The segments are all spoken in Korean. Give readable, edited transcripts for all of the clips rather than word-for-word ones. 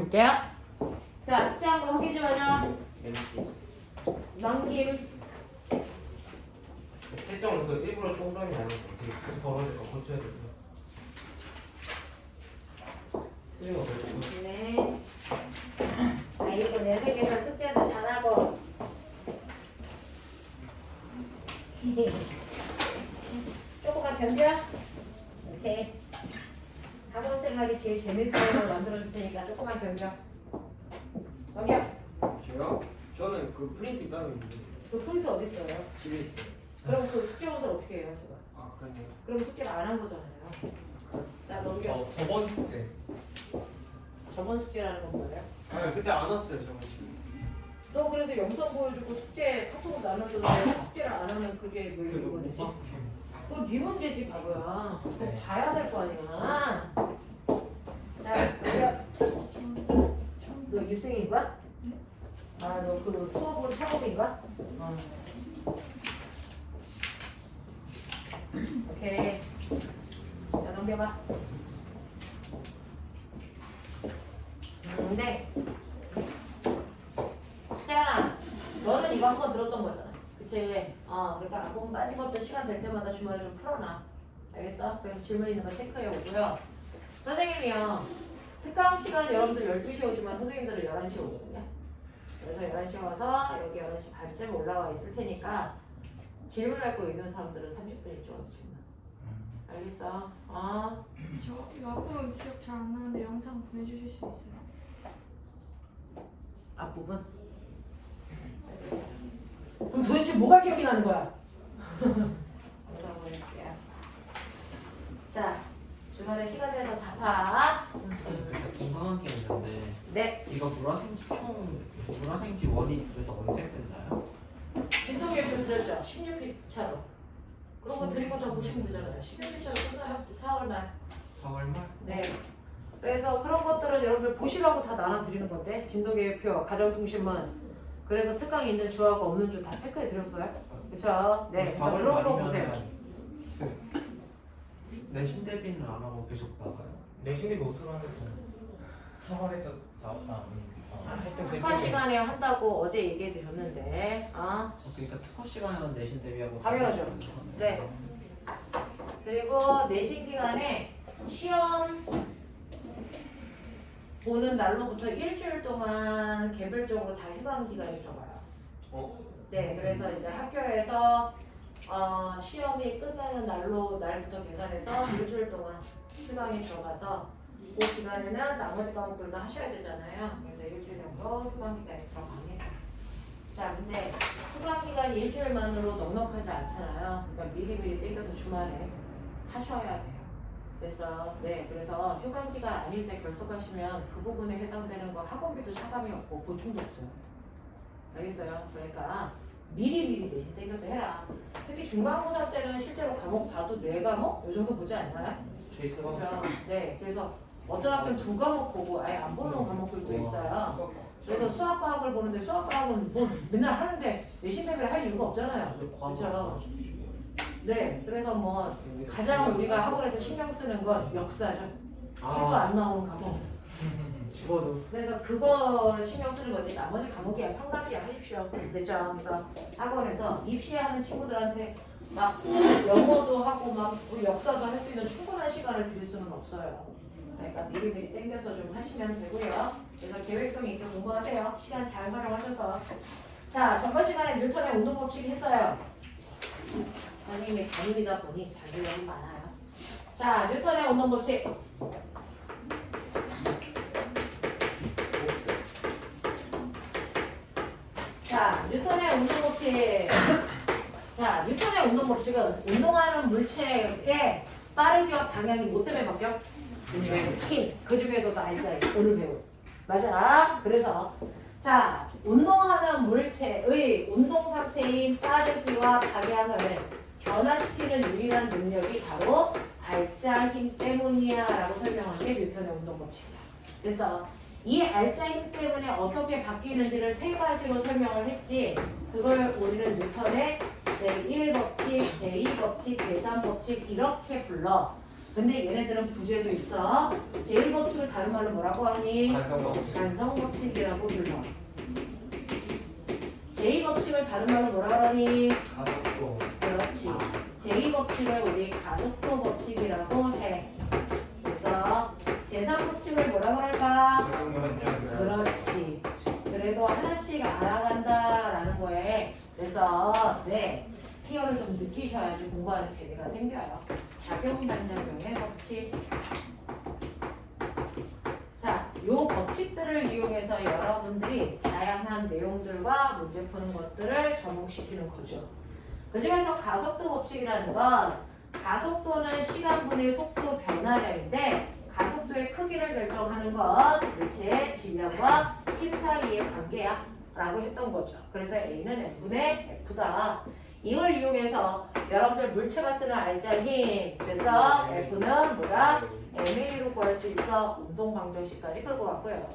볼게요. 자, 숙제한 거 확인 좀 하자. 넘김. 채점은 그 일부러 동그라미 아니고 되게 벌어질 거 고쳐야 돼서. 틀린 거 그랬고. 네. 아이고, 내 세계에서 숙제도 잘하고. 조금만 견뎌. 오케이. 학원 생활이 제일 재밌어요. 만들어줄 테니까 조금만 견뎌. 넘겨. 저요? 저는 그 프린트 따로 있는데 그 프린터 어디 있어요? 집에 있어요. 그럼 그 숙제 원서 어떻게 해요, 제가? 아 그러네요. 그럼 숙제를 안 한 거잖아요. 자, 넘겨. 저번 숙제. 저번 숙제라는 건 뭐예요? 아 그때 안 왔어요 저번 주. 너 그래서 영상 보여주고 숙제 카톡으로 나눠줬는데 숙제를 안 하면 그게 왜 그거 이거 못 되지? 봤어. 그거 네 문제지 바보야. 그거 네. 봐야 될 거 아니야. 자, 너 입생인가? 아, 너 그 수업은 창업인가? 오케이. 자, 넘겨봐. 네. 태연아, 너는 이거 한 번 들었던 거잖아. 그치? 그러니까 안 빠진 것도 시간 될 때마다 주말에 좀 풀어놔. 알겠어? 그래서 질문 있는 거 체크해 오고요. 선생님이요. 특강 시간 여러분들 12시에 오지만 선생님들은 11시에 오거든요. 그래서 11시에 와서 여기 11시 반쯤에 올라와 있을 테니까 질문할 거 있는 사람들은 30분 일찍 와서 질문. 알겠어? 저 이거 앞부분 기억 잘 안 나는데 영상 보내주실 수 있어요? 앞부분? 그럼 도대체 뭐가 기억이 나는 거야? 영상 보낼게요. 자, 주말에 시간 내서 다 봐. 궁금한 게 있는데 네. 이거 물화생지 원이 그래서 언제 끝나요? 진동교육 들었죠? 16회 차로. 그런 거 드린 거 다 보시면 되잖아요. 16회 차로 끝나요. 4월 말. 4월 말? 네. 그래서 그런 것들은 여러분들 보시라고 다 나눠드리는 건데 진도계획표, 가정통신문. 그래서 특강이 있는 주하고 없는 주 다 체크해 드렸어요. 그렇죠? 네. 그러니까 그런 거 보세요. 내신 대비는 안 하고 계속 나가요? 내신이 노트로 하는 거 3월에서 4월 하여튼 특화 시간에 한다고 어제 얘기해 드렸는데 그러니까 특허 시간에만 내신 대비하고 당연하죠. 네. 그리고 내신 기간에 시험 보는 날로부터 일주일 동안 개별적으로 다 휴강 기간이 들어가요. 네, 그래서 이제 학교에서 시험이 끝나는 날부터 계산해서 일주일 동안 휴강이 들어가서 그 기간에는 나머지 과목들도 하셔야 되잖아요. 그래서 일주일 정도 휴강 기간이 들어갑니다. 자, 근데 휴강 기간이 일주일만으로 넉넉하지 않잖아요. 그러니까 미리미리 땡겨서 주말에 하셔야 돼요. 그래서 휴강 기간 아닐 때 결석하시면 그 부분에 해당되는 거 학원비도 차감이 없고 보충도 없어요. 알겠어요? 그러니까 미리미리 내신 땡겨서 해라. 특히 중간고사 때는 실제로 과목 봐도 4과목? 이 정도 보지 않나요? 그렇죠? 네, 그래서 어떤 학교는 2과목 보고 아예 안 보는 과목들도 있어요. 그래서 수학과학을 보는데 수학과학은 뭐 맨날 하는데 내신 대비를 할 이유가 없잖아요. 그렇죠? 네, 그래서 뭐 가장 우리가 학원에서 신경 쓰는 건 역사죠. 해도 안 나오는 과목. 죽어도. 그래서 그거를 신경 쓰는 거지. 나머지 과목이야 평상시에 하십시오. 됐죠? 그래서 학원에서 입시하는 친구들한테 막 영어도 하고 막 역사도 할 수 있는 충분한 시간을 드릴 수는 없어요. 그러니까 미리미리 땡겨서 좀 하시면 되고요. 그래서 계획성 있게 공부하세요. 시간 잘 활용하셔서. 자, 전번 시간에 뉴턴의 운동법칙 했어요. 선생님의 담임이다 보니 자기력이 많아요. 자, 뉴턴의 운동법칙. 자, 뉴턴의 운동법칙. 자, 뉴턴의 운동법칙은 운동하는 물체의 빠르기와 방향이 뭐 때문에 바뀌어? 힘. 그 중에서도 알자이. 오늘 배울. 맞아. 그래서 자, 운동하는 물체의 운동 상태인 빠르기와 방향을 변화시키는 유일한 능력이 바로 알짜 힘 때문이야 라고 설명한 게 뉴턴의 운동법칙이야. 그래서 이 알짜 힘 때문에 어떻게 바뀌는지를 3가지로 설명을 했지. 그걸 우리는 뉴턴의 제1법칙, 제2법칙, 제3법칙 이렇게 불러. 근데 얘네들은 부재도 있어. 제1법칙을 다른 말로 뭐라고 하니? 반성법칙. 반성법칙이라고 불러. 제2법칙을 다른 말로 뭐라 그러니? 가속도. 그렇지. 제2법칙을 우리 가속도 법칙이라고 해. 그래서 제3법칙을 뭐라 그럴까? 그렇지. 그래도 하나씩 알아간다라는 거에 그래서 네 피어를 좀 느끼셔야지 공부하는 재미가 생겨요. 작용반작용의 법칙. 자, 요 법칙들을 이용해서 여러분들이 다양한 내용들과 문제 푸는 것들을 접목시키는 거죠. 그 중에서 가속도 법칙이라는 건 가속도는 시간분의 속도 변화량인데 가속도의 크기를 결정하는 건 물체의 질량과 힘 사이의 관계야 라고 했던 거죠. 그래서 A는 N분의 F다. 이걸 이용해서 여러분들 물체가 쓰는 알자 힘 그래서 F는 뭐다? MA로 구할 수 있어. 운동 방정식까지 끌고 갔고요.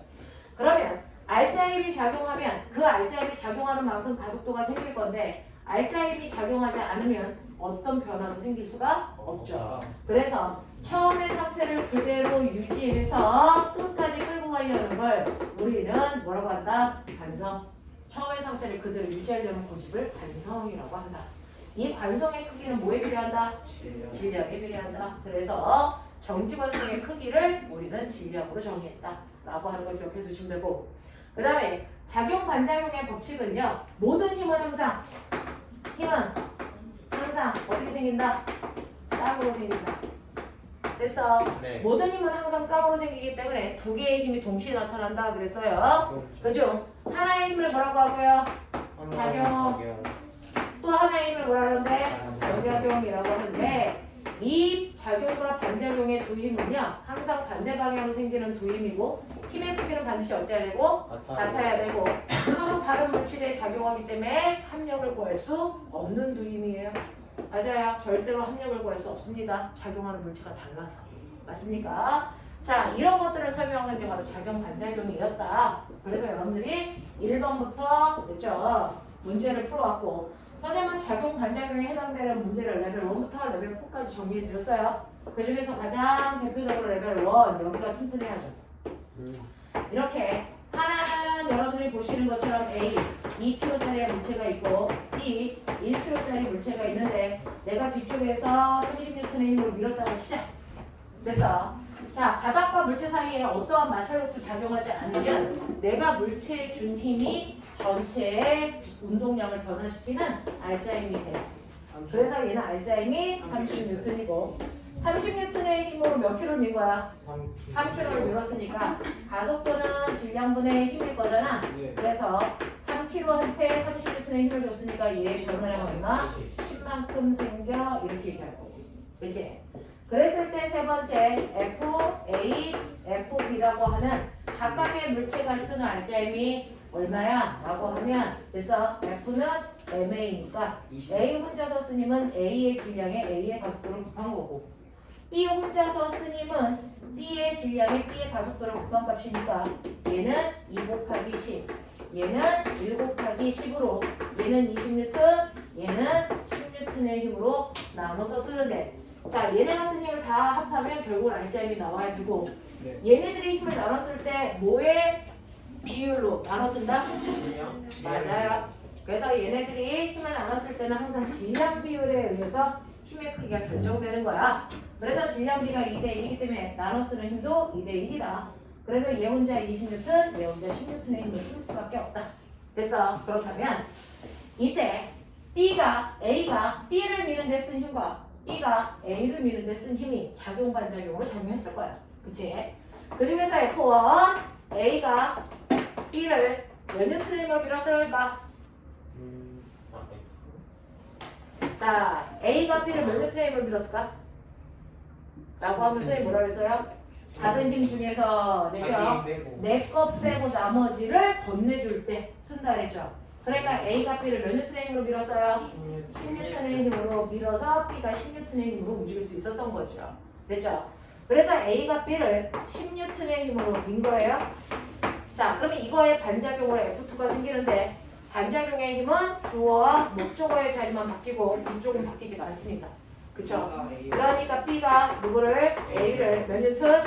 그러면 알자 힘이 작용하면 그 알자 힘이 작용하는 만큼 가속도가 생길 건데 알자 힘이 작용하지 않으면 어떤 변화도 생길 수가 없죠. 그래서 처음의 상태를 그대로 유지해서 끝까지 끌고 가려는 걸 우리는 뭐라고 한다? 관성. 처음의 상태를 그대로 유지하려는 고집을 관성이라고 한다. 이 관성의 크기는 뭐에 비례한다? 질량에 비례한다. 그래서 정지관성의 크기를 우리는 질량으로 정의했다 라고 하는 걸 기억해 두시면 되고 그 다음에 작용 반작용의 법칙은요 모든 힘은 항상 어떻게 생긴다? 쌍으로 생긴다. 됐어? 네. 모든 힘은 항상 쌍으로 생기기 때문에 두 개의 힘이 동시에 나타난다 그랬어요. 그죠? 하나의 힘을 뭐라고 하고요? 작용. 또 하나의 힘을 뭐라 그러는데? 반작용이라고 하는데 이 작용과 반작용의 두 힘은요 항상 반대 방향으로 생기는 두 힘이고 힘의 크기는 반드시 어때야 되고? 같아야 되고 서로 다른 물질에 작용하기 때문에 합력을 구할 수 없는 두 힘이에요. 맞아요. 절대로 합력을 구할 수 없습니다. 작용하는 물체가 달라서. 맞습니까? 자, 이런 것들을 설명하는 게 바로 작용 반작용이었다. 그래서 여러분들이 1번부터 됐죠? 문제를 풀어왔고 선생님은 작용 반작용에 해당되는 문제를 레벨 1부터 레벨 4까지 정리해 드렸어요. 그 중에서 가장 대표적으로 레벨 1 여기가 튼튼해야죠. 이렇게 하나는 여러분들이 보시는 것처럼 A 2kg짜리 물체가 있고 B 1kg짜리 물체가 있는데 내가 뒤쪽에서 30N의 힘으로 밀었다고 치자. 됐어. 자, 바닥과 물체 사이에 어떠한 마찰력도 작용하지 않으면 내가 물체에 준 힘이 전체의 운동량을 변화시키는 알자 힘이 돼. 그래서 얘는 알자 힘이 30N이고 30N의 힘으로 몇 킬로를 민 거야? 3kg를 밀었으니까 가속도는 질량분의 힘일 거잖아. 그래서 3kg한테 30N의 힘을 줬으니까 얘의 변화량은 얼마? 10만큼 생겨 이렇게 얘기할 거고. 그치? 그랬을 때 세 번째 F, A, FB라고 하면 각각의 물체가 쓰는 알자 힘이 얼마야? 라고 하면 그래서 F는 MA니까 A 혼자서 쓴 힘은 A의 질량에 A의 가속도를 곱한 거고 B 혼자서 쓴 힘은 B의 질량에 B의 가속도를 곱한 값이니까 얘는 2 곱하기 10 얘는 1 곱하기 10으로 얘는 20N 얘는 10N의 힘으로 나눠서 쓰는데 자 얘네가 쓴 힘을 다 합하면 결국 알자 힘이 나와야 되고 얘네들이 힘을 나눴을 때 뭐의 비율로 나눠 쓴다? 맞아요. 그래서 얘네들이 힘을 나눴을 때는 항상 질량 비율에 의해서 힘의 크기가 결정되는 거야. 그래서 질량비가 2대1이기 때문에 나눠 쓰는 힘도 2대1이다. 그래서 얘 혼자 20N, 얘 혼자 10N의 힘을 쓸 수밖에 없다. 됐어. 그렇다면 이때 A가 B를 미는 데 쓴 힘과 B가 A를 미는 데 쓴 힘이 작용 반작용으로 작용했을 거야. 그치? 그 중에서 F1 A가 B를 몇 N의 힘으로 밀었을까? 자, A가 B를 몇 N의 힘으로 밀었을까? 라고 하면 선생님이 뭐라 그랬어요? 받은 힘 중에서 내 것 빼고 나머지를 건네줄 때 쓴다 그랬죠. 그러니까 A가 B를 몇 N의 힘으로 밀었어요? 10N의 힘으로 밀어서 B가 10N의 힘으로 움직일 수 있었던 거죠. 됐죠? 그래서 A가 B를 10N의 힘으로 민 거예요. 자, 그러면 이거의 반작용으로 F2가 생기는데 반작용의 힘은 주어와 목적어의 자리만 바뀌고 이쪽은 바뀌지가 않습니다. 그쵸? 그러니까 B가 누구를 A를 몇 뉴턴?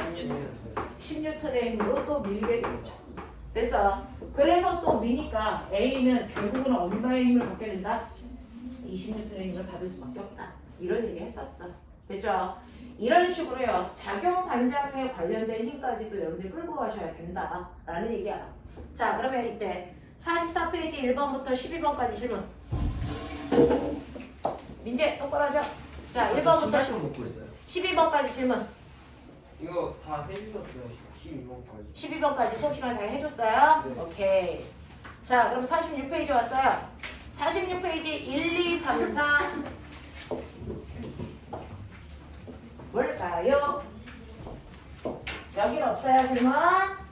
10뉴턴의 힘으로 또 밀게 되죠. 됐어. 그래서 또 미니까 A는 결국은 얼마의 힘을 받게 된다? 20뉴턴의 힘을 받을 수밖에 없다. 이런 얘기 했었어. 됐죠? 이런 식으로요. 작용 반작용에 관련된 힘까지도 여러분들이 끌고 가셔야 된다. 라는 얘기야. 자, 그러면 이때 44페이지 1번부터 12번까지 질문. 민재 똑바로 하죠. 자, 1번부터 신발끈 먹고 있어요. 12번까지 질문. 이거 다 해주셨어요. 12번까지. 12번까지 수업 시간 다 해줬어요? 네. 오케이. 자, 그럼 46페이지 왔어요. 46페이지 1, 2, 3, 4. 뭘까요? 여긴 없어요, 질문?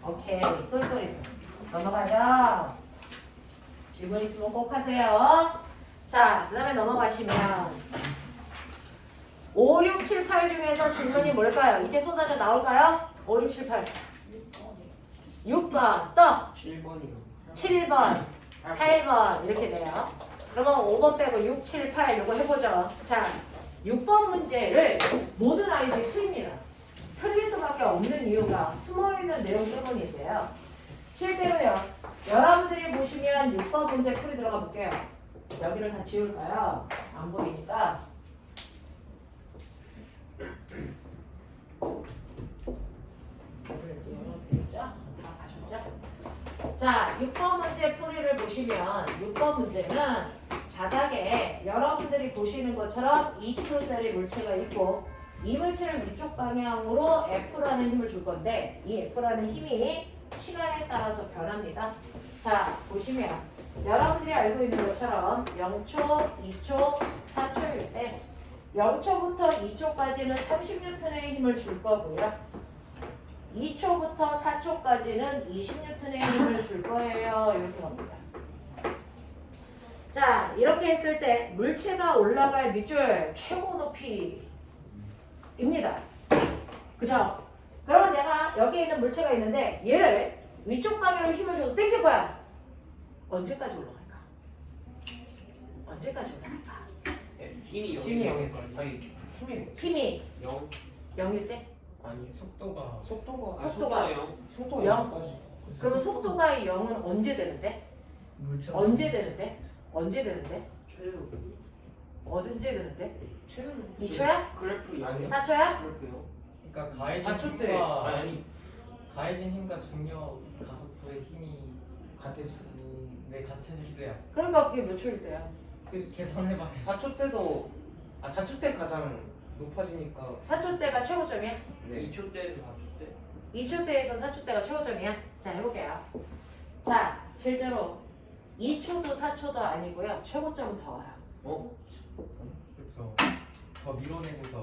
오케이. 똘똘이. 넘어가죠. 질문 있으면 꼭 하세요. 자, 그 다음에 넘어가시면 5, 6, 7, 8 중에서 질문이 뭘까요? 이제 쏟아져 나올까요? 5, 6, 7, 8. 6번, 또 7번이요. 7번, 8번 이렇게 돼요. 그러면 5번 빼고 6, 7, 8 이거 해보죠. 자, 6번 문제를 모든 아이들이 틀립니다. 틀릴 수밖에 없는 이유가 숨어있는 내용 때문인데요. 실제로요. 여러분들이 보시면 6번 문제 풀이 들어가 볼게요. 여기를 다 지울까요? 안 보이니까. 자, 6번 문제 풀이를 보시면 6번 문제는 바닥에 여러분들이 보시는 것처럼 2kg짜리 물체가 있고 이 물체를 위쪽 방향으로 F라는 힘을 줄 건데 이 F라는 힘이 시간에 따라서 변합니다. 자, 보시면 여러분들이 알고 있는 것처럼 0초, 2초, 4초일 때 0초부터 2초까지는 30N의 힘을 줄 거고요. 2초부터 4초까지는 20N의 힘을 줄 거예요. 이렇게 겁니다. 자, 이렇게 했을 때 물체가 올라갈 밑줄 최고 높이입니다. 그쵸? 그러면 내가 여기에 있는 물체가 있는데 얘를 위쪽 방향으로 힘을 줘서 당길 거야. 언제까지 올라갈까? 언제까지 올라갈까? 힘이 힘이 0. 0일걸. 아니 힘이 힘이 0. 0일 때? 아니 속도가 속도가 속도가 0. 속도가 영? 0까지. 그러면 속도가 0은 언제 되는데? 언제 되는데? 언제 되는데? 최소. 언제 되는데? 최근 2초야? 그래프 0. 아니요. 4초야? 그래프 0. 그러니까 가해진 4초 때 힘과 아니 가해진 힘과 중력 가속도의 힘이 같아질 네 같아질 때야. 그러니까 그게 몇 초일 때야? 계산해봐. 4초 때도 4초 때 가장 높아지니까 4초 때가 최고점이야? 네. 2초 때에서 4초 때. 2초 때에서 4초 때가 최고점이야? 자, 해볼게요. 자, 실제로 2초도 4초도 아니고요. 최고점은 더 와요. 어? 그렇죠. 더 밀어내고서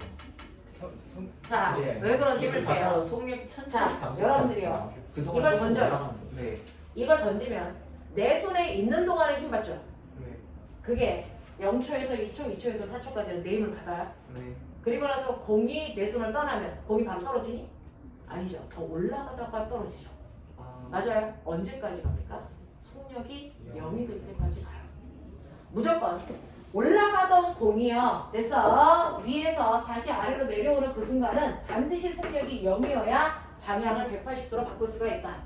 자, 네. 왜 그런지 힘을 볼게요. 받아서 속력이 자, 천천히 감소해요. 여러분들이요. 그동안 이걸 조금 던져요. 올라가는 거. 네. 이걸 던지면 내 손에 있는 동안에 힘 받죠? 네. 그게 0초에서 2초, 2초에서 4초까지는 내 힘을 받아요. 네. 그리고 나서 공이 내 손을 떠나면 공이 바로 떨어지니? 아니죠. 더 올라가다가 떨어지죠. 아, 맞아요. 언제까지 갑니까? 속력이 0이 될 때까지 가요. 무조건 올라가던 공이요. 그래서 위에서 다시 아래로 내려오는 그 순간은 반드시 속력이 0이어야 방향을 180도로 바꿀 수가 있다.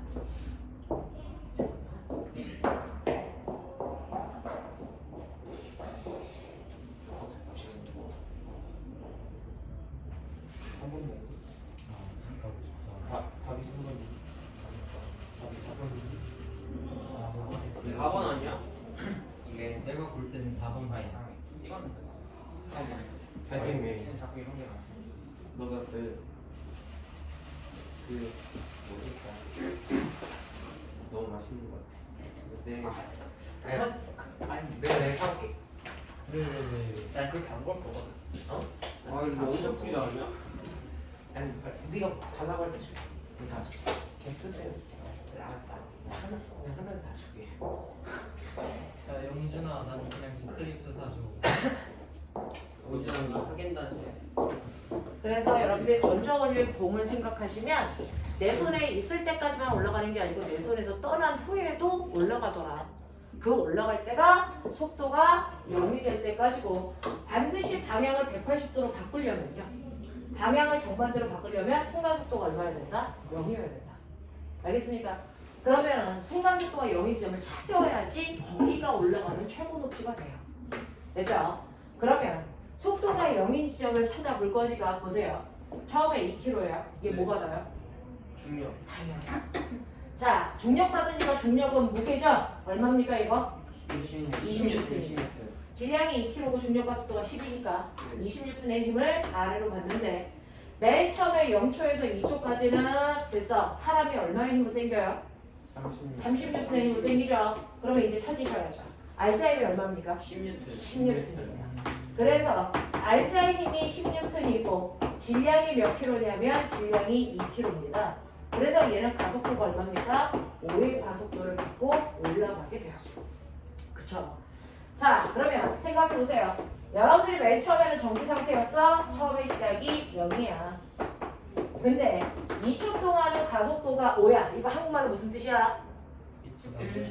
답이 3번이. 답이 4번이. 4번 아니야? 이게 내가 볼 때는 4번 아니 방향. 찍었는데. 잘 찍네. 자꾸 이런 게 나와. 너가 뭐랄까 너무 맛있는 것 같아. 아니 내가 사올게. 네. 난 그렇게 안 볼 거거든. 어? 아 이거 너무 웃기다 아니야? 아니 네가 달라고 할 때 줄게. 그러니까 개스 때 하나 다 줄게. 자 영준아, 난 그냥 이클립스 사줘. 어제랑 하겐다즈. 그래서 여러분들이 던져올릴 공을 생각하시면 내 손에 있을 때까지만 올라가는 게 아니고 내 손에서 떠난 후에도 올라가더라. 그 올라갈 때가 속도가 0이 될 때까지고 반드시 방향을 180도로 바꾸려면요. 방향을 정반대로 바꾸려면 순간속도가 얼마여야 된다? 0이어야 된다. 알겠습니까? 그러면 순간속도가 0인 지점을 찾아야지 거기가 올라가는 최고 높이가 돼요. 됐죠? 그러면 속도가 0인 지점을 찾아볼 거니까 보세요. 처음에 2km예요. 이게 뭐 받아요? 중력. 당연히. 자, 중력 받으니까 중력은 무게죠? 얼마입니까 이거? 20N. 질량이 2kg고 중력과 속도가 10이니까 20N의 힘을 아래로 받는데 맨 처음에 0초에서 2초까지는 됐어. 사람이 얼마의 힘으로 당겨요? 30N의 힘으로 당기죠. 그러면 이제 찾으셔야죠. 알자의 힘이 얼마입니까? 10N입니다. 그래서 알자의 힘이 10N이고 질량이 몇 킬로냐면 질량이 2kg입니다. 그래서 얘는 가속도가 얼마입니까? 5의 가속도를 갖고 올라가게 돼요. 그쵸? 자, 그러면 생각해 보세요. 여러분들이 맨 처음에는 정지 상태였어. 처음에 시작이 0이야. 근데 2초 동안은 가속도가 5야. 이거 한국말로 무슨 뜻이야?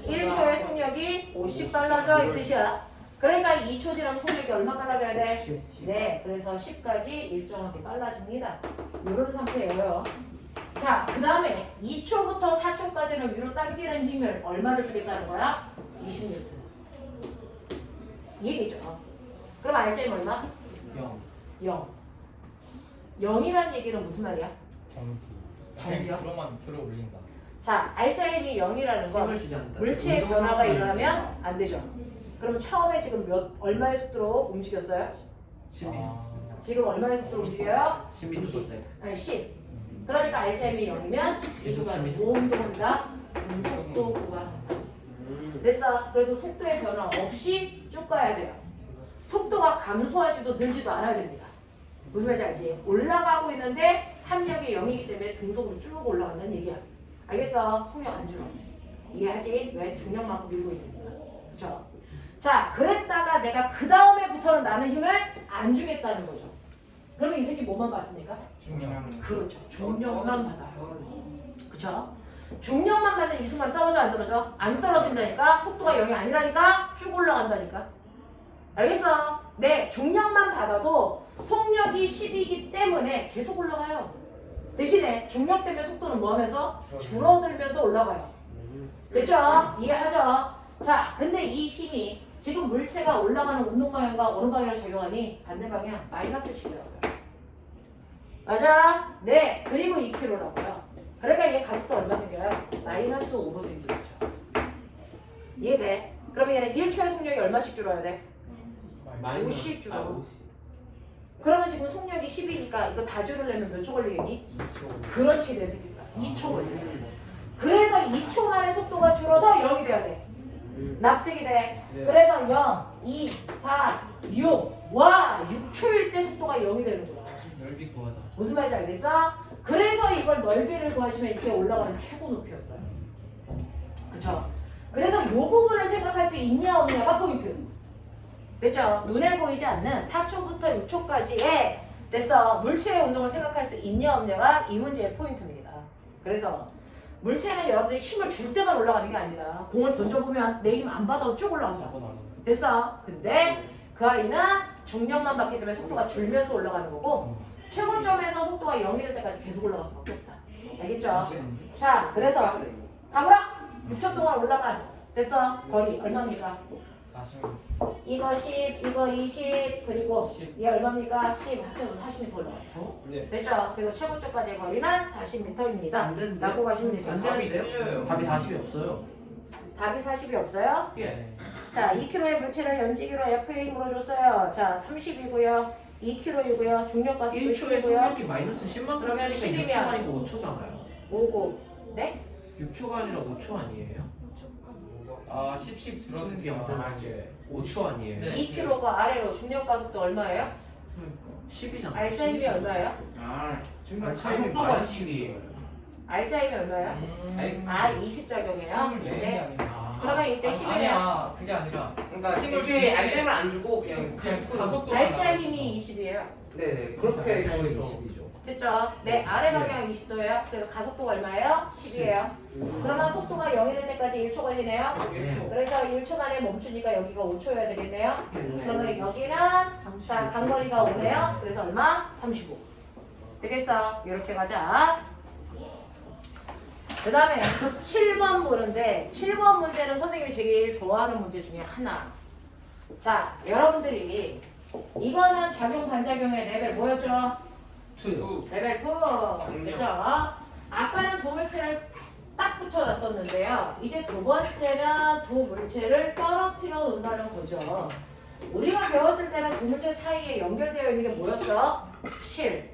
1초의 속력이 50 빨라져 이 뜻이야. 그러니까 2초 지나면 속력이 얼마 빨라져야 돼? 네, 그래서 10까지 일정하게 빨라집니다. 이런 상태예요. 자, 그 다음에 2초부터 4초까지는 위로 당기는 힘을 얼마를 주겠다는 거야? 20N. 이 얘기죠. 그럼 알자임 얼마? 0. 0. 0이란 얘기는 무슨 말이야? 정지요? 들어 올린다. 자, 알자임이 0이라는 건 힘을 주지 않는다. 물체의 운동 변화가 상황이 일어나면 안 되죠. 그럼 처음에 지금 얼마의 속도로 움직였어요? 10m. 지금 얼마의 속도로 움직여요? 10m/s. 아니 10. 그러니까 알자임이 0이면 이 구간은 뭐 운동한다? 속도 구간한다. 됐어. 그래서 속도의 변화 없이 쭉 가야 돼요. 속도가 감소하지도 늘지도 않아야 됩니다. 무슨 말인지 알지? 올라가고 있는데 합력이 0이기 때문에 등속으로 쭉 올라간다는 얘기야. 알겠어? 속력 안 줄어. 이해하지? 왜? 중력만큼 밀고 있으니까. 그쵸? 자, 그랬다가 내가 그 다음에부터는 나는 힘을 안 주겠다는 거죠. 그러면 이 새끼 뭐만 받습니까? 중력. 그렇죠. 중력만 받아요. 그쵸? 중력만 받는 이 순간 떨어져 안 떨어져? 안 떨어진다니까? 속도가 0이 아니라니까? 쭉 올라간다니까? 알겠어? 네, 중력만 받아도 속력이 10이기 때문에 계속 올라가요. 대신에 중력 때문에 속도는 뭐 하면서? 줄어들면서 올라가요. 됐죠? 이해하죠? 자, 근데 이 힘이 지금 물체가 올라가는 운동 방향과 어느 방향을 적용하니? 반대 방향, 마이너스 10이라고요. 맞아? 네, 그리고 2kg라고요. 그러니까 얘 가속도 얼마 생겨요? 마이너스 5로 생기죠. 이해돼? 그러면 얘는 1초의 속력이 얼마씩 줄어야 돼? 50 줄어. 그러면 지금 속력이 10이니까 이거 다 줄이려면 몇 초 걸리겠니? 2초. 그렇지, 내 새끼가. 2초 걸리겠다. 그래서 2초 만에 속도가 줄어서 0이 돼야 돼. 납득이 돼. 그래서 0, 2, 4, 6. 와, 6초일 때 속도가 0이 되는 거야. 넓이 구하자. 무슨 말인지 알겠어? 그래서 이걸 넓이를 구하시면 이렇게 올라가는 최고 높이였어요. 그쵸? 그래서 이 부분을 생각할 수 있냐 없냐가 포인트. 됐죠? 눈에 보이지 않는 4초부터 6초까지의 됐어. 물체의 운동을 생각할 수 있냐 없냐가 이 문제의 포인트입니다. 그래서 물체는 여러분들이 힘을 줄 때만 올라가는 게 아니라 공을 던져보면 내 힘 안 받아도 쭉 올라간다. 됐어? 근데 그 아이는 중력만 받기 때문에 속도가 줄면서 올라가는 거고 최고점에서 속도가 0이 될 때까지 계속 올라갈 수밖에 없다. 알겠죠? 자, 그래서 가보라! 6초 동안 올라간 됐어? 거리 얼마입니까? 40. 이거 10, 이거 20, 그리고 10. 얘 얼마입니까? 10, 합쳐서 40m 올라가요. 네. 됐죠? 그래서 최고점까지의 거리는 40m입니다. 안 되는데. 라고 가시면 되죠. 안 되는데요? 답이 40이 없어요. 답이 40이 없어요? 예. 자, 2kg의 물체를 연지기로 F의 힘으로 줬어요. 자, 30이고요. 2kg이고요. 중력과 속도 1초에 10이고요. 속력이 마이너스 10만 그러면 킬로니까 10이면 6초가 아니고 5초잖아요. 5고. 네? 6초가 아니라 5초 아니에요? 아 10씩 속력이 줄어들면 없다는 5초 아니에요? 네. 2kg가 아래로 중력과 속도 얼마예요? 10이잖아. 알자 힘이 얼마예요? 아, 중간 속도가 10이에요. 알자 힘이 얼마예요? 아, 20 적용해요? 네. 그러면 이때 10이면 아니야 그게 아니라 그러니까 힘을 애초에 주는데 알짜임을 안 주고 그냥 그냥 가속도 알자 힘이 20이에요. 네네 그렇게 알짜임이 거기서 20이죠. 됐죠? 네, 아래 방향 20도예요. 그래서 가속도가 얼마예요? 10이에요. 그러면 속도가 0이 될 때까지 1초 걸리네요. 그래서 1초 만에 멈추니까 여기가 5초여야 되겠네요. 그러면 여기는 자 간거리가 5네요. 그래서 얼마? 35. 되겠어? 이렇게 가자. 그 다음에 7번 문제인데 7번 문제는 선생님이 제일 좋아하는 문제 중에 하나. 자, 여러분들이 이거는 작용 반작용의 레벨 뭐였죠? 2요. 레벨 2. 그죠? 아까는 두 물체를 딱 붙여놨었는데요. 이제 두 번째는 두 물체를 떨어뜨려 놓는다는 거죠. 우리가 배웠을 때는 두 물체 사이에 연결되어 있는 게 뭐였어? 실.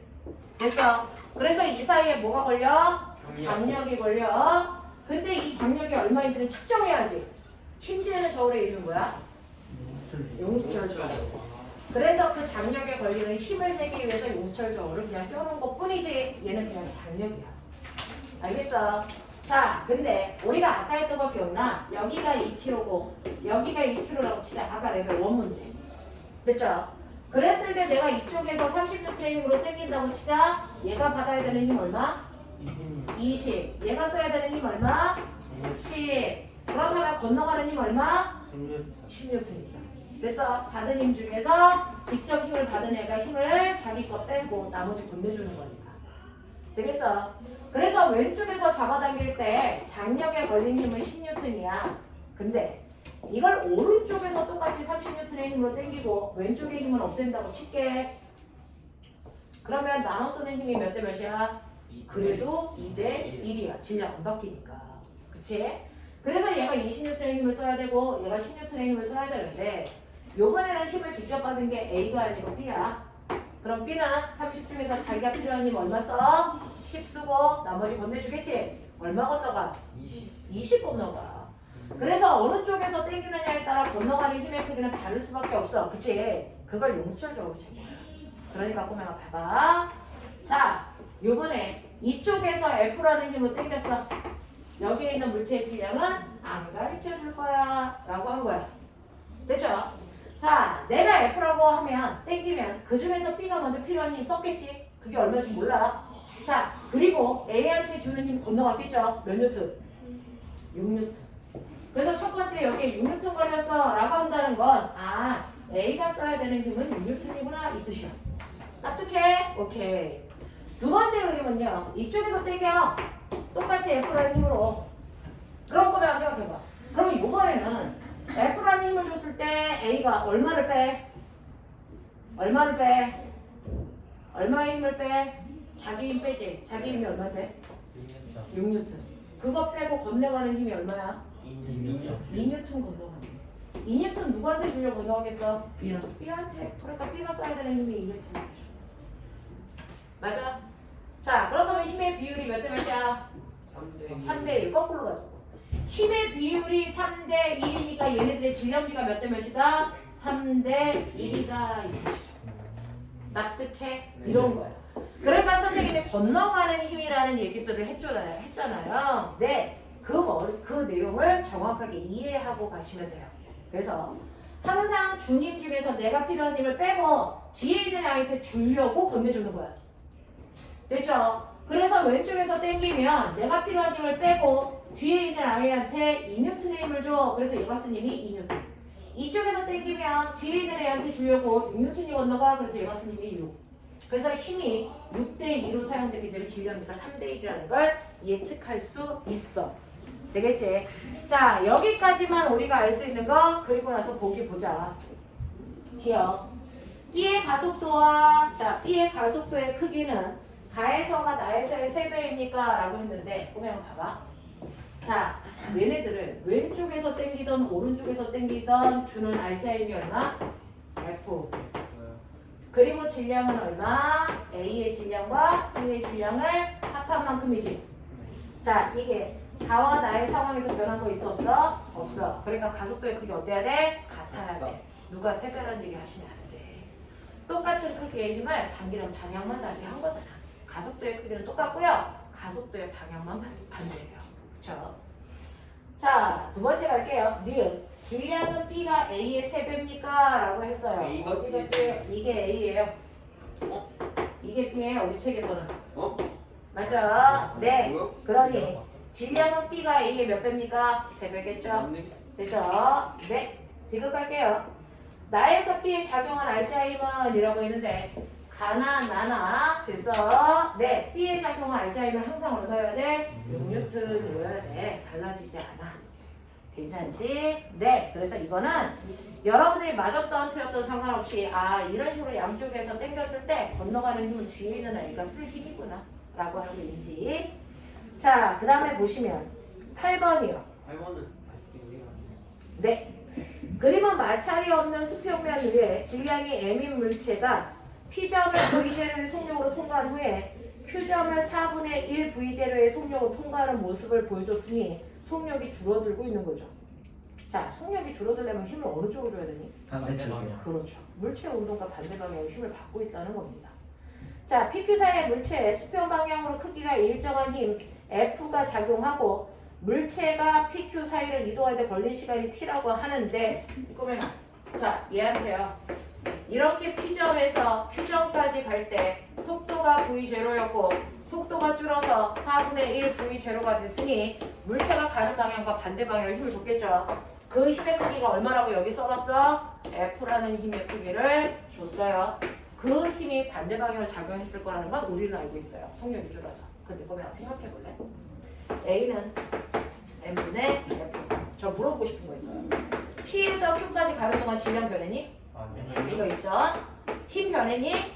됐어. 그래서 이 사이에 뭐가 걸려? 장력이 걸려. 근데 이 장력이 얼마인지는 측정해야지. 힘재는 저울의 이름이 뭐야? 용수철 저울. 그래서 그 장력에 걸리는 힘을 내기 위해서 용수철 저울을 그냥 껴놓은 것 뿐이지 얘는 그냥 장력이야. 알겠어? 자, 근데 우리가 아까 했던 거 기억나? 여기가 2kg고 여기가 2kg라고 치자. 아까 레벨 1 문제. 됐죠? 그랬을 때 내가 이쪽에서 30N의 힘으로 당긴다고 치자. 얘가 받아야 되는 힘 얼마? 20. 얘가 써야 되는 힘 얼마? 10. 그렇다면 건너가는 힘 얼마? 10N이죠. 그래서 받은 힘 중에서 직접 힘을 받은 애가 힘을 자기 거 빼고 나머지 건네주는 거니까. 되겠어? 그래서 왼쪽에서 잡아당길 때 장력에 걸린 힘은 10N이야. 근데 이걸 오른쪽에서 똑같이 30N의 힘으로 당기고 왼쪽의 힘은 없앤다고 칠게. 그러면 나눠 쓰는 힘이 몇 대 몇이야? 그래도 2대 1이야. 질량 안 바뀌니까. 그치? 그래서 얘가 20N의 힘을 써야 되고 얘가 10N의 힘을 써야 되는데 요번에는 힘을 직접 받은 게 A가 아니고 B야. 그럼 B는 30 중에서 자기가 필요한 힘 얼마 써? 10 쓰고 나머지 건네주겠지? 얼마 건너가? 20 건너가. 그래서 어느 쪽에서 당기느냐에 따라 건너가는 힘의 크기는 다를 수밖에 없어. 그치? 그걸 용수철적으로 잰 거야. 그러니까 꼬맹아 봐봐. 자, 요번에 이쪽에서 F라는 힘으로 당겼어. 여기에 있는 물체의 질량은 안 가르쳐 줄 거야 라고 한 거야. 됐죠? 자, 내가 F라고 하면 당기면 그 중에서 B가 먼저 필요한 힘 썼겠지? 그게 얼마인지 몰라. 자, 그리고 A한테 주는 힘 건너갔겠죠? 몇 뉴턴? 6뉴턴. 그래서 첫 번째 여기에 6뉴턴 걸렸어 라고 한다는 건 아, A가 써야 되는 힘은 6뉴턴이구나 이 뜻이야. 납득해? 오케이. 두 번째 그림은요. 이쪽에서 당겨. 똑같이 F라는 힘으로. 그런 거면 생각해봐. 그러면 이번에는 F라는 힘을 줬을 때 A가 얼마를 빼? 얼마를 빼? 얼마의 힘을 빼? 자기 힘 빼지. 자기 힘이 얼마인데? 6뉴턴. 그거 빼고 건너가는 힘이 얼마야? 2뉴턴 건너가는 힘. 2뉴턴 누구한테 주려고 건너가겠어? B한테. 그러니까 B가 써야 되는 힘이 2뉴턴이죠. 맞아? 자, 그렇다면 힘의 비율이 몇 대 몇이야? 3대 1. 거꾸로 가지고. 힘의 비율이 3대 1이니까 얘네들의 질량비가 몇 대 몇이다? 3대 1이다. 이 뜻이죠. 납득해? 이런 거야. 그러니까 선생님이 건너가는 힘이라는 얘기들을 했잖아요. 네. 그 내용을 정확하게 이해하고 가시면 돼요. 그래서 항상 중힘 중에서 내가 필요한 힘을 빼고 뒤에 있는 아이한테 주려고 건네주는 거야. 됐죠? 그래서 왼쪽에서 당기면 내가 필요한 힘을 빼고 뒤에 있는 아이한테 2뉴턴의 힘을 줘. 그래서 얘가 쓴 힘이 2뉴턴. 이쪽에서 당기면 뒤에 있는 애한테 주려고 6뉴턴이 건너가. 그래서 얘가 쓴 힘이 6. 그래서 힘이 6대 2로 사용되기 때문에 질량비가 3대 1이라는 걸 예측할 수 있어. 되겠지? 자, 여기까지만 우리가 알 수 있는 거 그리고 나서 보기 보자. 기억. B의 가속도와 자, B의 가속도의 크기는 가에서가 나에서의 3배입니까? 라고 했는데 보면 봐봐. 자, 얘네들을 왼쪽에서 당기던 오른쪽에서 당기던 주는 알자 힘이 얼마? F. 그리고 질량은 얼마? A의 질량과 B의 질량을 합한 만큼이지. 자, 이게 가와 나의 상황에서 변한 거 있어 없어? 없어. 그러니까 가속도의 크기 어때야 돼? 같아야 돼. 누가 3배라는 얘기 하시면 안 돼. 똑같은 크기의 힘을 당기는 방향만 다르게 한 거잖아. 가속도의 크기는 똑같고요. 가속도의 방향만 반대예요. 그쵸? 자, 두 번째 갈게요. 니은. 질량은 B가 A의 3배입니까? 라고 했어요. A가 어디가 B예요? 이게 A예요. 이게 B예요 우리 책에서는. 어? 맞죠? 네. 뭐야? 그러니 질량은 B가 A의 몇 배입니까? 3배겠죠? 맞네. 되죠? 네. 디귿 나에서 B에 작용한 알자임은 이라고 했는데 가나 나나 됐어? 네. B에 작용한 알자임은 항상 얼마여야 돼? 6뉴턴이어야 돼. 달라지지 않아. 괜찮지? 네. 그래서 이거는 여러분들이 맞았던 틀렸던 상관없이 아 이런 식으로 양쪽에서 당겼을 때 건너가는 힘은 뒤에 있는 아이가 쓸 힘이구나 라고 하는 게 인지. 자, 그 다음에 보시면 8번이요. 8번은 네. 그림은 마찰이 없는 수평면 위에 질량이 M인 물체가 P점을 V제로의 속력으로 통과한 후에 Q점을 4분의 1 V제로의 속력으로 통과하는 모습을 보여줬으니 속력이 줄어들고 있는 거죠. 자, 속력이 줄어들려면 힘을 어느 쪽으로 줘야 되니? 반대쪽이요. 그렇죠. 물체 운동과 반대 방향으로 힘을 받고 있다는 겁니다. 자, PQ 사이의 물체의 수평 방향으로 크기가 일정한 힘 F가 작용하고 물체가 PQ 사이를 이동할 때 걸린 시간이 T라고 하는데 그러면 자, 얘한테요. 이렇게 P점에서 Q점까지 갈 때 속도가 V0였고 속도가 줄어서 4분의 1 V0가 됐으니 물체가 가는 방향과 반대 방향으로 힘을 줬겠죠. 그 힘의 크기가 얼마라고 여기 써놨어? F라는 힘의 크기를 줬어요. 그 힘이 반대 방향으로 작용했을 거라는 건 우리는 알고 있어요. 속력이 줄어서. 근데 그러면 생각해 볼래? A는 M분의 F. 저 물어보고 싶은 거 있어요. P에서 Q까지 가는 동안 질량 변했니? 이거 있죠? 힘 변했니?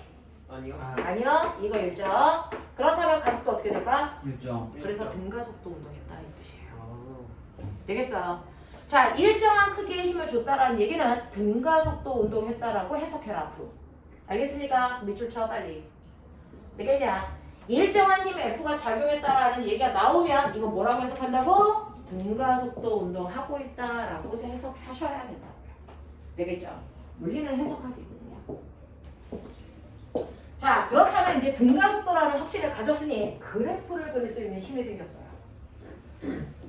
아니요. 아니요. 이거 일정. 그렇다면 가속도 어떻게 될까? 일정. 그래서 등가속도 운동했다 이 뜻이에요. 아, 되겠어? 자, 일정한 크기의 힘을 줬다라는 얘기는 등가속도 운동했다라고 해석해라 앞으로. 알겠습니까? 밑줄 쳐 빨리. 되겠냐? 일정한 힘 F가 작용했다라는 얘기가 나오면 이거 뭐라고 해석한다고? 등가속도 운동하고 있다라고 해석하셔야 된다고요. 되겠죠? 물리는 해석하기거든요. 자, 그렇다면 이제 등가속도라는 확신을 가졌으니 그래프를 그릴 수 있는 힘이 생겼어요.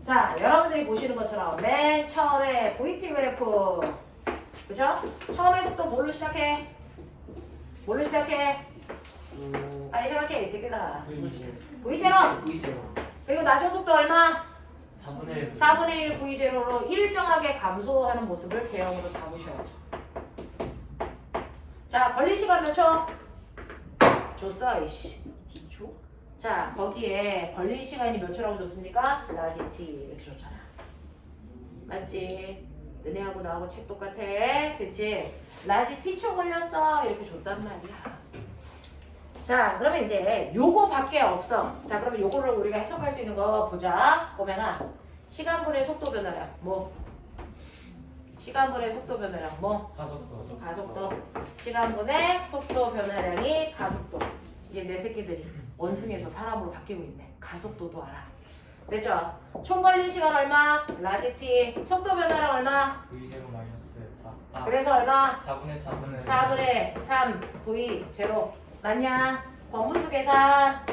자, 여러분들이 보시는 것처럼 맨 처음에 VT 그래프 그죠? 처음에 속도 뭘로 시작해? 뭘로 시작해? 빨리 생각해 이 새끼들아. V0 보이죠? 그리고 낮은 속도 얼마? 4분의 4분의 1 1 V0로 일정하게 감소하는 모습을 개형으로 잡으셔야죠. 자, 걸린 시간 몇 초? 줬어 이씨. T초? 자, 거기에 걸린 시간이 몇 초라고 줬습니까? 라지 T 이렇게 줬잖아. 맞지? 너네하고 나하고 책 똑같아. 그치? 라지 T초 걸렸어 이렇게 줬단 말이야. 자, 그러면 이제 요거밖에 없어. 자, 그러면 요거를 우리가 해석할 수 있는 거 보자. 꼬맹아, 시간분의 속도 변화량 뭐? 시간분의 속도 변화량 뭐? 가속도. 가속도. 시간분의 속도 변화량이 가속도. 이제 내 새끼들이 원숭이에서 사람으로 바뀌고 있네. 가속도도 알아. 됐죠? 총 걸린 시간 얼마? 라지 T. 속도 변화량 얼마? V0 마이너스 4. 그래서 얼마? 4분의 3 V 제로. 맞냐? 번분수 계산.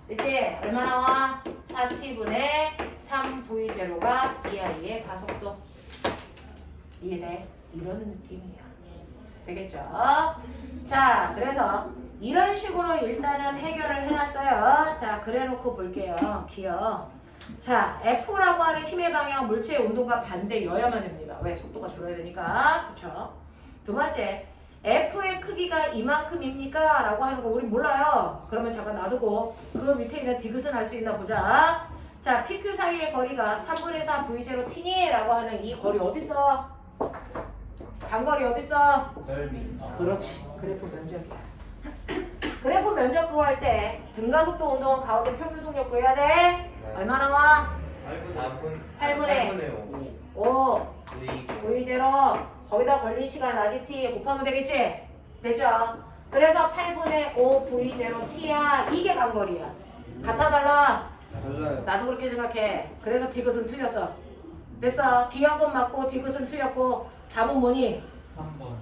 됐지? 얼마 나와? 4t분의 3v 제로가 이 아이의 가속도. 이해돼? 이런 느낌이야. 되겠죠? 자, 그래서 이런 식으로 일단은 해결을 해놨어요. 자, 그래놓고 볼게요. 기억. 자, F라고 하는 힘의 방향 물체의 운동과 반대여야만 됩니다. 왜? 속도가 줄어야 되니까. 그쵸? 두 번째, F의 크기가 이만큼입니까? 라고 하는 거 우리 몰라요. 그러면 잠깐 놔두고 그 밑에 있는 디귿은 알 수 있나 보자. 자, PQ 사이의 거리가 3분의 4 V0 T니? 라고 하는 이 거리 어딨어? 단거리 어딨어? 넓이. 그렇지. 그래프 면적이야. 그래프 면적 구할 때 등가속도 운동은 가운데 평균 속력 구해야 돼. 네. 얼마 나와? 8분의 5. 5 V V0 거기다 걸린 시간 라지 T 곱하면 되겠지? 됐죠? 그래서 8분의 5 V0 T야. 이게 간거리야. 같아 달라? 달라요. 나도 그렇게 생각해. 그래서 디귿은 틀렸어. 됐어. 기억은 맞고 디귿은 틀렸고 답은 뭐니? 3번.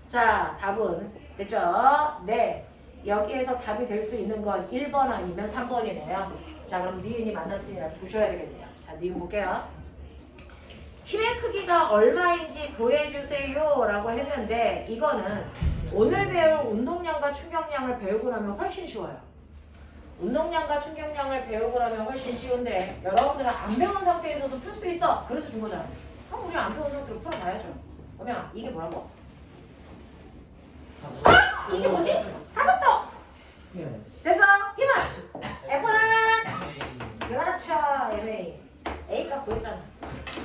자, 답은 됐죠? 네. 여기에서 답이 될 수 있는 건 1번 아니면 3번이네요. 자, 그럼 니은이 맞는지 보셔야 되겠네요. 자, 니은 볼게요. 힘의 크기가 얼마인지 구해주세요 라고 했는데 이거는 오늘 배울 운동량과 충격량을 배우고 나면 훨씬 쉬워요. 운동량과 충격량을 배우고 나면 훨씬 쉬운데 여러분들은 안 배운 상태에서도 풀 수 있어. 그래서 준 거잖아. 그럼 우리 안 배운 상태로 풀어봐야죠. 그러면 이게 뭐라고? 아! 이게 뭐지? 가속도! 됐어? 힘은? F는? 그렇죠. MA. A가 구했잖아.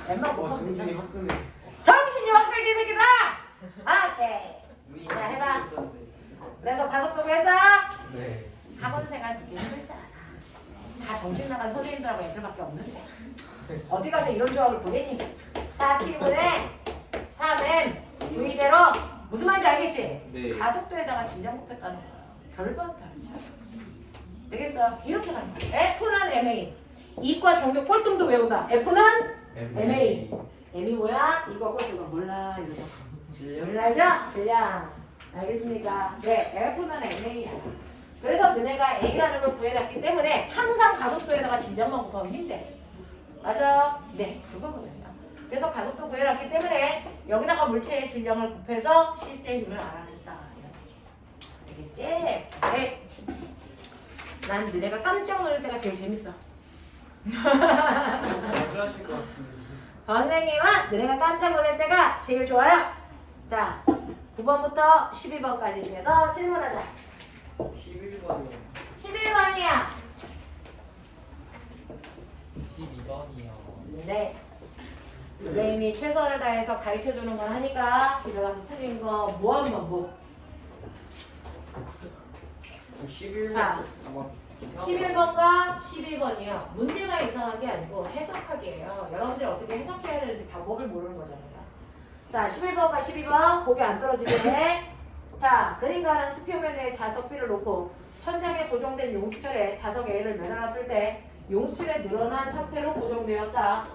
M만 못 하면 정신이 되잖아. 확 드네. 정신이 확 들지 새끼들아! 오케이. 자, 해봐. 그래서 가속도 구했어? 네. 학원 생활 그렇게 힘들지 않아. 다 정신 나간 선생님들하고 애들밖에 없는데. 어디 가서 이런 조합을 보겠니? 4T분의 3M V0 무슨 말인지 알겠지? 네. 가속도에다가 질량 곱했다는 거야. 결과는 다르지. 되겠어? 이렇게 가는 거야. F는 MA. 이과 정력 꼴등도 외운다. F는 MA. M이 뭐야? 이과 꼴등가 몰라. 이러죠. 질량 알죠? 질량. 알겠습니까? 네, F는 MA야. 그래서 너네가 A라는 걸 구해놨기 때문에 항상 가속도에다가 질량만 곱하면 힘돼. 맞아? 네, 그거거든요. 그래서 가속도 구해놨기 때문에 여기다가 물체의 질량을 곱해서 실제 힘을 알아냈다. 알겠지? 네. 난 너네가 깜짝 놀랄 때가 제일 재밌어. 하실 것 같은데. 선생님은 너네가 깜짝 놀랄 때가 제일 좋아요. 자, 9번부터 12번까지 중에서 질문하자. 11번이요. 11번이야. 12번이요. 네. 선생님이 최선을 다해서 가르쳐주는 건 하니까 집에 가서 틀린 거 뭐 한번 뭐. 11번. 자, 11번과 12번이요. 문제가 이상한 게 아니고 해석하기예요. 여러분들이 어떻게 해석해야 되는지 방법을 모르는 거잖아요. 자, 11번과 12번 고개 안 떨어지게 해. 자, 그림과는 수표면에 자석 B를 놓고 천장에 고정된 용수철에 자석 A를 매달았을 때 용수철에 늘어난 상태로 고정되었다.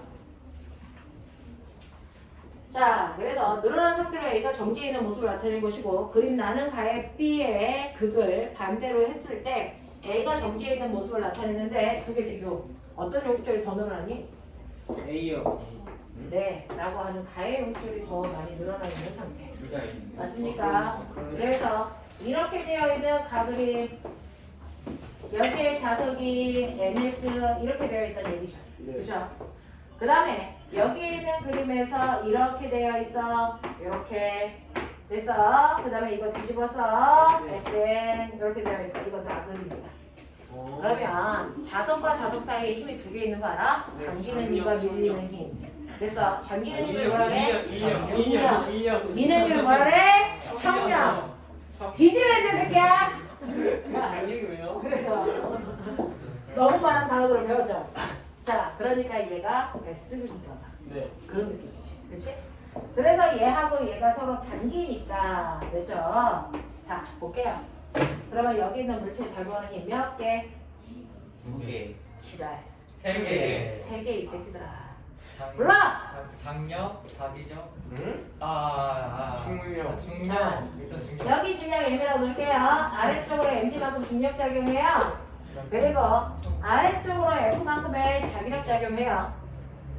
자, 그래서 늘어난 상태로 A가 정지해 있는 모습을 나타내는 것이고 그림 나는 가해 B의 극을 반대로 했을 때 A가 정지해 있는 모습을 나타내는데 두 개 비교. 어떤 용수철이 더 늘어나니? A요. 네, 라고 하는 가해 용수철이 더 많이 늘어나 있는 상태. 둘다 있네. 맞습니까? 그래서 이렇게 되어 있는 가그림 여기에 자석이 NS 이렇게 되어 있다는 얘기죠. 네. 그죠? 그 다음에 여기 있는 그림에서 이렇게 되어 있어. 이렇게 됐어. 그 다음에 이거 뒤집어서 SN 이렇게 되어 있어. 이건 다 그림이다. 그러면 자석과 자석 사이에 힘이 두 개 있는 거 알아? 네. 당기는 힘과 밀리는 힘. 됐어. 당기는 힘을 뭐라 해? 인력. 미는 힘을 뭐라 해? 청력. 뒤질래 내 새끼야. 달리기 왜요? 그래서 너무 많은 단어들을 배웠죠. 자, 그러니까 얘가 쓰기 좋다. 네. 그런 느낌이지. 그치? 그래서 얘하고 얘가 서로 당기니까 되죠? 자, 볼게요. 그러면 여기 있는 물체에 작용하는 힘 몇 개? 2개. 지랄. 3개. 3개 이 새끼들아. 몰라! 장력, 자기력. 응? 중력. 중력. 일단 중력. 여기 질량 M이라고 놓을게요. 아래쪽으로 MG만큼 중력 작용해요. 그리고 아래쪽으로 F만큼의 자기력 작용해요.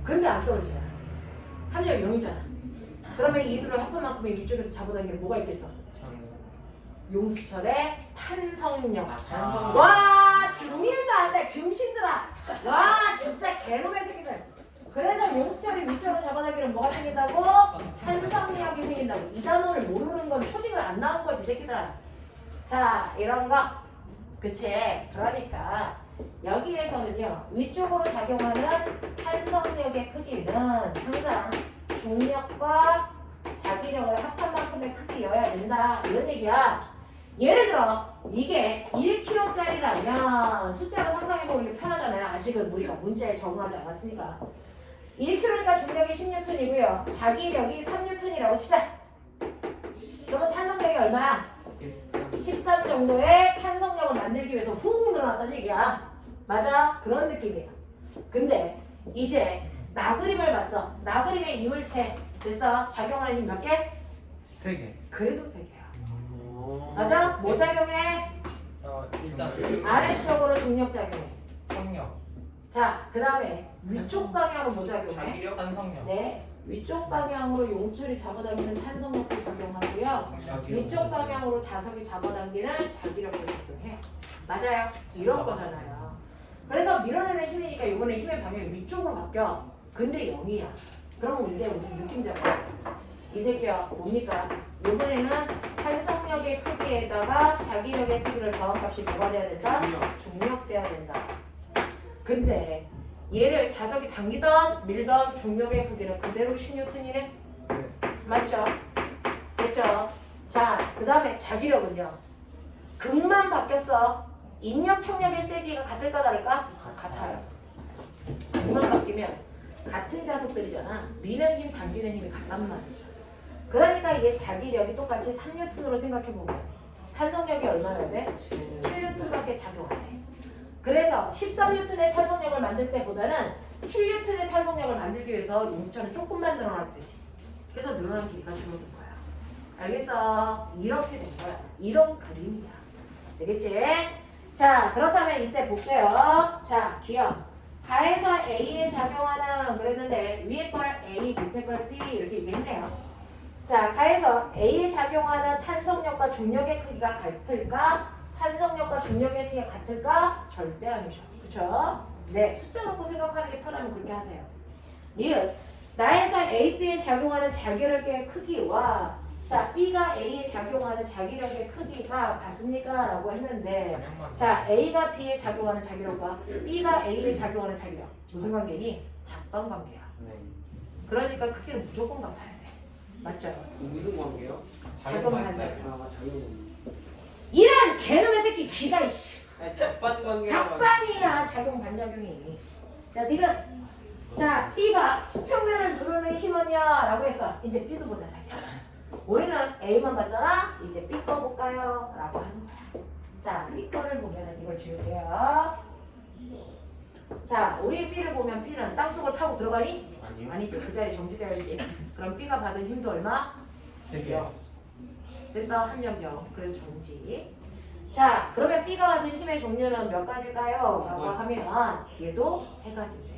근데 안 떨어지잖아. 합력 0이잖아. 그러면 이 둘을 합한 만큼의 위쪽에서 잡아당기는 뭐가 있겠어? 용수철의 탄성력. 탄성력. 와, 중일도 안 돼. 병신들아. 와, 진짜 개놈의 새끼들. 그래서 용수철이 위쪽으로 잡아당기는 뭐가 생긴다고? 탄성력이 생긴다고. 이 단어를 모르는 건 초딩을 안 나온 거지, 새끼들아. 자, 이런 거. 그치? 그러니까 여기에서는요, 위쪽으로 작용하는 탄성력의 크기는 항상 중력과 자기력을 합한 만큼의 크기여야 된다. 이런 얘기야. 예를 들어 이게 1kg짜리라면 숫자로 상상해보는 게 편하잖아요. 아직은 우리가 문제에 적응하지 않았으니까. 1kg니까 중력이 10N이고요. 자기력이 3N이라고 치자. 그러면 탄성력이 얼마야? 13 정도의 탄성력을 만들기 위해서 훅 늘어났다는 얘기야. 맞아? 그런 느낌이야. 근데 이제 나그림을 봤어. 나그림의 이물체 됐어? 작용하는 힘 몇 개? 3개. 그래도 3개야. 맞아? 뭐 작용해? 일단 아래쪽으로 중력 작용해. 청력. 자, 그 다음에 위쪽 방향으로 뭐 작용해? 자기력? 탄성력. 네, 위쪽 방향으로 용수철이 잡아당기는 탄성력도 작용하고요. 위쪽 방향으로 자석이 잡아당기는 자기력도 작용해. 맞아요. 이런 거잖아요. 그래서 밀어내는 힘이니까 이번에 힘의 방향이 위쪽으로 바뀌어. 근데 0이야. 그러면 이제 우리 느낌 잡아. 이 새끼야 뭡니까? 이번에는 탄성력의 크기에다가 자기력의 크기를 더한 값이 뭐가 돼야 된다? 중력돼야 된다. 근데 얘를 자석이 당기던 밀던 중력의 크기는 그대로 10N이네? 맞죠? 됐죠? 자, 그 다음에 자기력은요. 극만 바뀌었어. 인력 총력의 세기가 같을까 다를까? 같아요. 극만 바뀌면 같은 자석들이잖아. 미는 힘, 당기는 힘이 같단 말이죠. 그러니까 얘 자기력이 똑같이 3N으로 생각해보면 탄성력이 얼마나 돼? 7N밖에 작용 안 해. 그래서 13N의 탄성력을 만들 때보다는 7N의 탄성력을 만들기 위해서 용수철은 조금만 늘어났듯이. 그래서 늘어난 길이가 줄어든 거야. 알겠어? 이렇게 된 거야. 이런 그림이야. 되겠지? 자, 그렇다면 이때 볼게요. 자, 기억. 가에서 A에 작용하는 그랬는데 위에 걸 A, 밑에 걸 B 이렇게 얘기했네요. 자, 가에서 A에 작용하는 탄성력과 중력의 크기가 같을까? 탄성력과 중력의 크기가 같을까? 절대 아니죠. 그쵸? 네, 숫자 놓고 생각하는 게 편하면 그렇게 하세요. 니은, 나에서 A, B에 작용하는 자기력의 크기와 자, B가 A에 작용하는 자기력의 크기가 같습니까? 라고 했는데 자, A가 B에 작용하는 자기력과 B가 A에 작용하는 자기력 무슨 관계니? 작방 관계야. 네. 그러니까 크기는 무조건 같아야 돼. 맞죠? 무슨 관계요? 작용 반작용. 아, 자기력. 이런 개놈의 새끼 귀가 이씨. 아니, 작반 관계가. 작반이야 작용 반작용이. 자, 지금 자 B가 수평면을 누르는 힘은요 라고 했어. 이제 B도 보자 자기야. 우리는 A만 봤잖아. 이제 B 거 볼까요? 라고 하는 거야. 자, B 거를 보면은 이걸 지울게요. 자, 우리 B를 보면 B는 땅속을 파고 들어가니? 아니요. 아니지. 그 자리에 정지되어야지. 그럼 B가 받은 힘도 얼마? 3개. 됐어? 합력형. 그래서 정지. 자, 그러면 B가 받은 힘의 종류는 몇 가지일까요? 라고 하면 얘도 3가지인데요.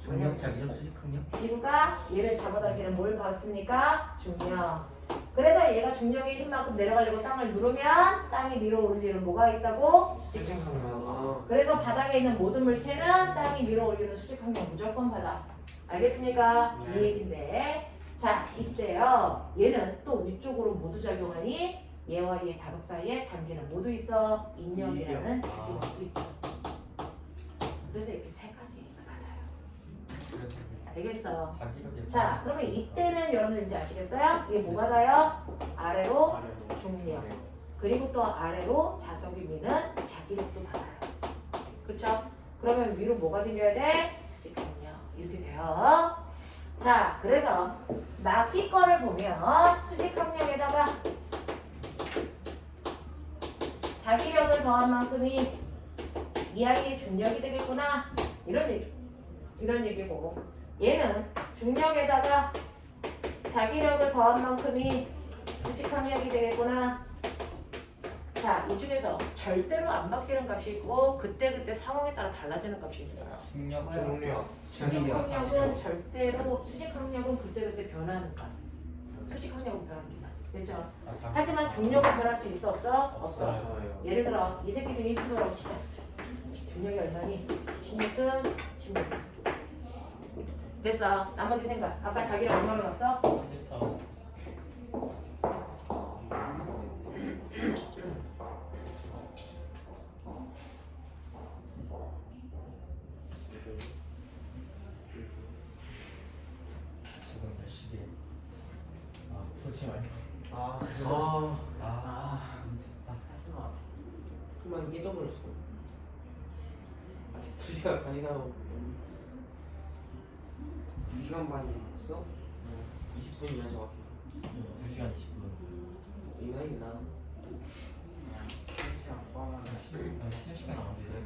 중력, 자기력, 수직항력. 지구가 얘를 잡아당기는 뭘 받습니까? 중력. 그래서 얘가 중력의 힘만큼 내려가려고 땅을 누르면 땅이 밀어 올리는 뭐가 있다고? 아, 그래서 바닥에 있는 모든 물체는 땅이 밀어 올리는 수직항력 무조건 받아. 알겠습니까? 이 얘긴데. 자, 이때요. 얘는 또 위쪽으로 모두 작용하니 얘와 얘 자석 사이에 단계는 모두 있어. 인력이라는 자기력이 있다. 그래서 이렇게 3가지 받아요. 알겠어? 자기력이. 자, 그러면 이때는 여러분들 이제 아시겠어요? 이게 뭐가 가요? 아래로 중력. 그리고 또 아래로 자석이 미는 자기력도 받아요. 그쵸? 그러면 위로 뭐가 생겨야 돼? 수직항력. 이렇게 돼요. 자, 그래서 나 B 거를 보면 수직항력에다가 자기력을 더한 만큼이 이 아이의 중력이 되겠구나. 이런 얘기고 얘는 중력에다가 자기력을 더한 만큼이 수직항력이 되겠구나. 자, 이 중에서 절대로 안 바뀌는 값이 있고 그때그때 상황에 따라 달라지는 값이 있어요. 중력, 뭐예요? 중력. 수직항력은 절대로 수직항력은 그때그때 변하는 값. 수직항력은 변합니다. 됐죠? 하지만 중력은 변할 수 있어 없어? 없어. 예를 들어 이 새끼 중에 1kg라고 치자. 중력이 얼마니? 16등, 16등. 됐어. 나머지 생각. 아까 자기랑 얼마 배웠어? 컴퓨터. 지금 몇 시게? 아, 보지 말고. 미쳤다. 그만 깨져버렸어. 아직 2시간 반이 남았고 2시간 반이었어? 20분이야 정확히. 2시간 20분. 이 나이나 3시간 남았지. 2시간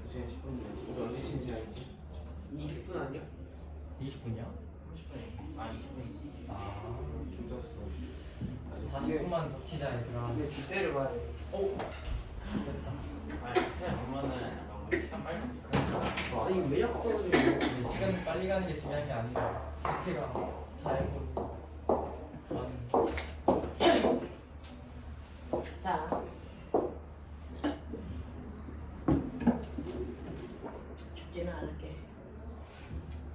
10분이야. 우리 언제 신지했지? 20분 아니야? 20분이야? 30분이지. 아 20분이지. 아, 조졌어. 아주 40분만 버티자 얘들아. 근데 뒷대를 봐야 돼. 오! 됐다. 아니 그때 보면은 너무 시간 빨리. 아니 왜 자꾸 떨어져요? 근데 시간 빨리 가는 게 중요한 게 아니라 제가 잘 자, 죽지는 않을게.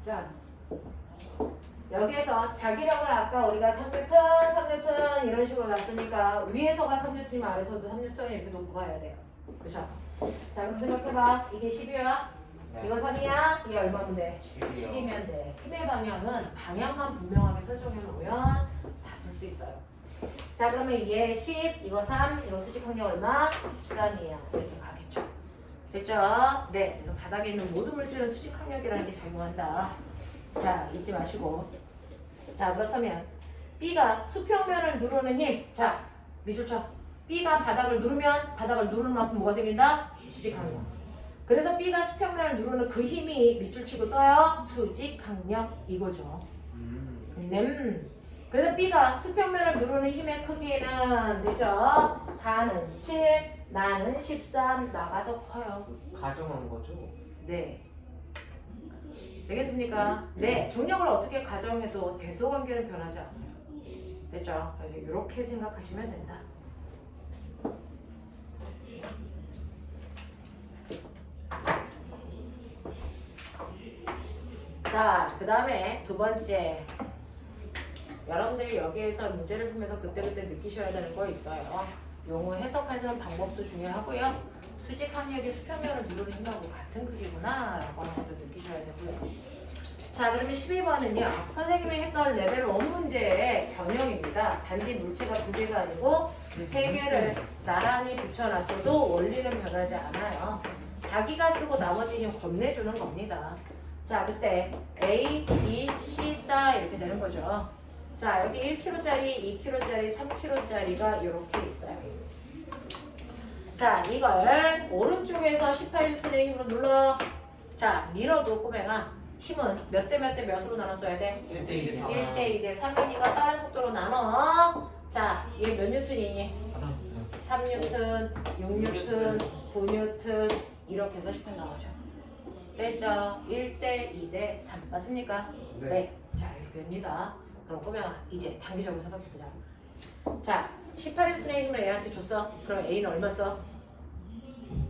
자, 여기에서 자기력을 아까 우리가 3뉴턴, 3뉴턴 이런 식으로 놨으니까 위에서가 3뉴턴이면 아래서도 3뉴턴이 이렇게 놓고 가야 돼요. 그죠? 자, 그럼 생각해봐. 이게 10이야? 이거 3이야? 이게 얼마면 돼? 7이면 돼. 힘의 방향은 방향만 분명하게 설정해 놓으면 다 될 수 있어요. 자, 그러면 얘 10, 이거 3, 이거 수직 항력 얼마? 13이야. 이렇게 가겠죠. 됐죠? 네. 그래서 바닥에 있는 모든 물질은 수직 항력이라는 게 작용한다. 자, 잊지 마시고. 자, 그렇다면 B가 수평면을 누르는 힘. 자, 밑줄 쳐. B가 바닥을 누르면 바닥을 누르는 만큼 뭐가 생긴다? 수직 항력. 그래서 B가 수평면을 누르는 그 힘이 밑줄 치고 써요. 수직 항력 이거죠. 그래서 B가 수평면을 누르는 힘의 크기는 되죠? 가는 7, 나는 13, 나가 더 커요. 가정한 거죠? 네. 되겠습니까? 네. 중력을 어떻게 가정해도 대소관계는 변하지 않아요. 됐죠? 그래서 이렇게 생각하시면 된다. 자, 그 다음에 두 번째. 여러분들이 여기에서 문제를 풀면서 그때그때 느끼셔야 되는 거 있어요. 용어 해석하는 방법도 중요하고요. 수직 항력이 수평면을 누르는 힘하고 같은 크기구나 라고 하는 것도 느끼셔야 되고요. 자, 그러면 12번은요. 선생님이 했던 레벨 1 문제의 변형입니다. 단지 물체가 두 개가 아니고 세 개를 나란히 붙여놨어도 원리는 변하지 않아요. 자기가 쓰고 나머지는 건네주는 겁니다. 자, 그때 A, B, C다 이렇게 되는 거죠. 자, 여기 1kg짜리, 2kg짜리, 3kg짜리가 이렇게 있어요. 자, 이걸 오른쪽에서 18N의 힘으로 눌러. 자, 밀어도 꼬맹아 힘은 몇 대 몇 대 몇으로 나눴어야 돼? 1대 2대 1대 2대 3이니까 빠른 속도로 나눠. 자, 얘 몇 뉴턴이니? 3뉴턴, 6뉴턴, 9뉴턴 이렇게 해서 18 나오죠. 됐죠? 1대 2대 3 맞습니까? 네. 자, 이렇게 됩니다. 그럼 꼬맹아 이제 단기적으로 생각해보자. 자, 18N의 힘을 A한테 줬어. 그럼 A는 얼마 써?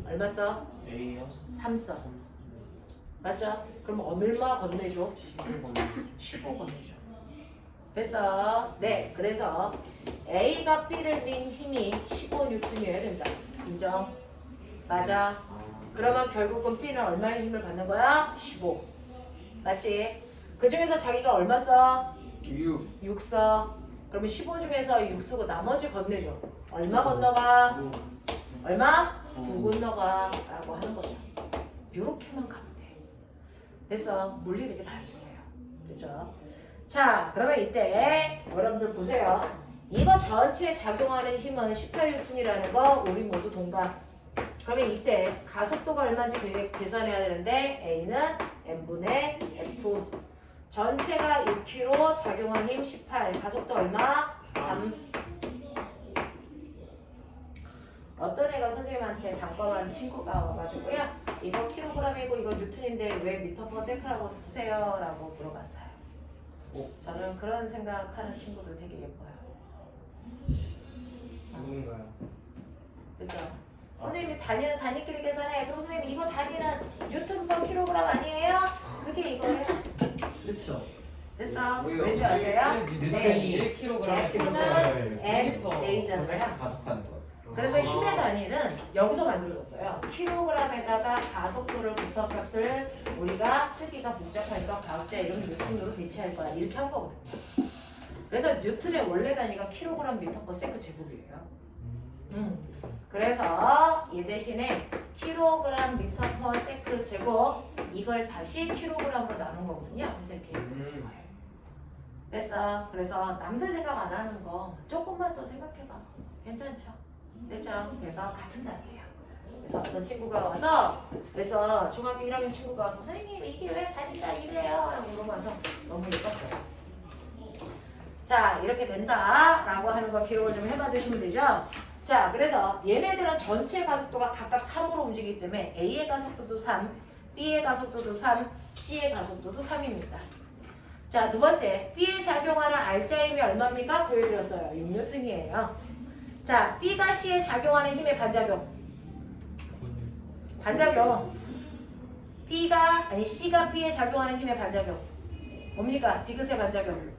얼마 써? A요? 3 써. 맞죠? 그럼 얼마 건네줘? 11번 15 건네줘. 됐어? 네. 그래서 A가 B를 민 힘이 15N이어야 된다. 인정? 맞아. 그러면 결국은 B는 얼마의 힘을 받는 거야? 15. 맞지? 그 중에서 자기가 얼마 써? 6 써. 그러면 15 중에서 6 쓰고 나머지 건네줘. 얼마 건너가? 얼마? 9 건너가 라고 하는 거죠. 요렇게만 가면 돼. 됐어. 물리 되게 단순해요. 됐죠? 자, 그러면 이때 여러분들 보세요. 이거 전체에 작용하는 힘은 18N이라는 거 우리 모두 동감. 그러면 이때 가속도가 얼마인지 계산해야 되는데 A는 N분의 F 전체가 6kg 작용한 힘 18 가속도 얼마? 3 어떤 애가 선생님한테 단검한 친구가 와가지고요 이거 킬로그램이고 이거 뉴턴인데 왜 미터 퍼 세크라고 쓰세요? 라고 물어봤어요. 저는 그런 생각하는 친구도 되게 예뻐요. 누군가요? 그죠? 선생님이 단위는 단위끼리 계산해. 그럼 선생님 이거 단위는 뉴턴 퍼 킬로그램 아니에요? 그게 이거예요. 그렇죠. 됐어? 왜요? 왠지 아세요? 뉴턴이 1kg에 F는 M, 미터 A잖아요. 가속하는 거예요. 그래서 힘의 단위는 여기서 만들어졌어요. 킬로그램에다가 가속도를 곱합값을 우리가 쓰기가 복잡하니까 과학자 이름 뉴턴으로 대체할 거야. 이렇게 한 거거든요. 그래서 뉴턴의 원래 단위가 킬로그램 미터 퍼 세크 제곱이에요. 그래서 얘 대신에 킬로그램 미터 퍼 세크 제곱 이걸 다시 킬로그램으로 나눈 거거든요. 그래서 이렇게 됐어. 그래서 남들 생각 안 하는 거 조금만 더 생각해봐. 괜찮죠? 됐죠? 그래서 같은 단위예요. 그래서 어떤 친구가 와서 그래서 중학교 1학년 친구가 와서 선생님 이게 왜 단위가 이래요? 라고 물어봐서 너무 예뻤어요. 자, 이렇게 된다 라고 하는 거 기억을 좀 해봐 주시면 되죠? 자, 그래서 얘네들은 전체 가속도가 각각 3으로 움직이기 때문에 A의 가속도도 3, B의 가속도도 3, C의 가속도도 3입니다. 자, 두 번째. B에 작용하는 R자 힘이 얼마입니까? 구해드렸어요. 6N이에요. 자, B가 C에 작용하는 힘의 반작용. 반작용. C가 B에 작용하는 힘의 반작용. 뭡니까? 디귿의 반작용.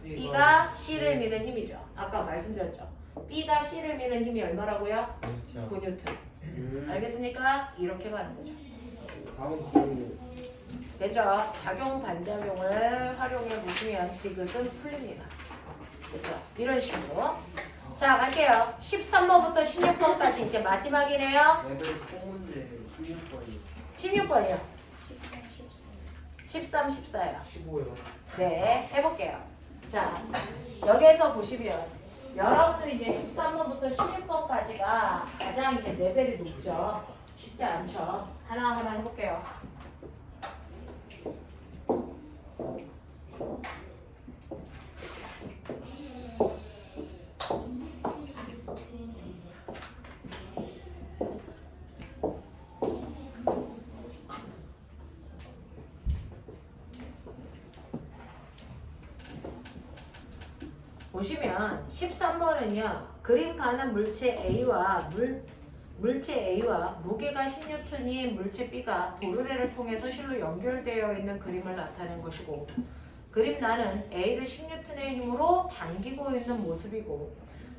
B가 C를 미는 힘이죠. 아까 말씀드렸죠. B가 C를 미는 힘이 얼마라고요? 9N. 알겠습니까? 이렇게 가는 거죠. 다음 그 되죠? 작용 반작용을 활용해 보시면 디귿은 풀립니다. 그래서 이런 식으로. 자, 갈게요. 13번부터 16번까지 이제 마지막이네요. 레벨 콩문제 16번이 16번이요. 13, 14요. 15요. 네, 해볼게요. 자, 여기에서 보시면 여러분들이 이제 13번부터 16번까지가 가장 이제 레벨이 높죠. 쉽지 않죠. 하나하나 해볼게요. 보시면 13번은요. 그림 가는 물체 A와 물체 A와 무게가 10N인 물체 B가 도르래를 통해서 실로 연결되어 있는 그림을 나타낸 것이고, 그림 나는 A를 10N의 힘으로 당기고 있는 모습이고,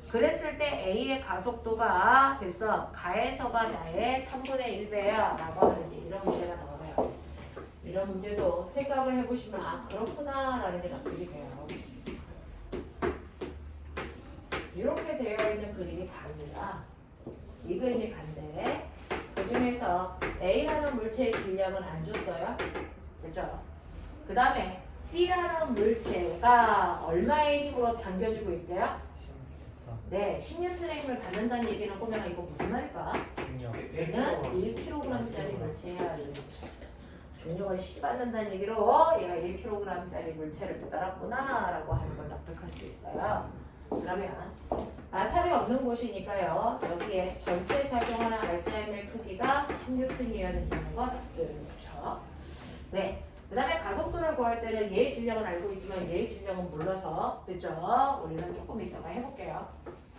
그랬을 때 A의 가속도가 됐어. 가에서가 나의 3분의 1배야 라고 하는 이제 이런 문제가 나와요. 이런 문제도 생각을 해보시면 아 그렇구나 라는 게 납득이 돼요. 이렇게 되어 있는 그림이 갑니다. 이 그림이 간데 그 중에서 A라는 물체의 질량은 안 줬어요. 그죠? 그 다음에 B라는 물체가 얼마의 힘으로 당겨지고 있대요? 네, 10N의 힘을 받는다는 얘기는 꼬맹아 이거 무슨 말일까? 얘는 1kg짜리 물체야. 중력을 10 받는다는 얘기로 얘가 1kg짜리 물체를 따랐구나 라고 하는 걸 납득할 수 있어요. 그러면 마찰이 없는 곳이니까요. 여기에 전체 작용하는 R자임의 크기가 10N이어야 된다는 거 납득이죠. 네. 그 다음에 가속도를 구할 때는 얘의 질량은 알고 있지만 얘의 질량은 몰라서 됐죠? 우리는 조금 이따가 해볼게요.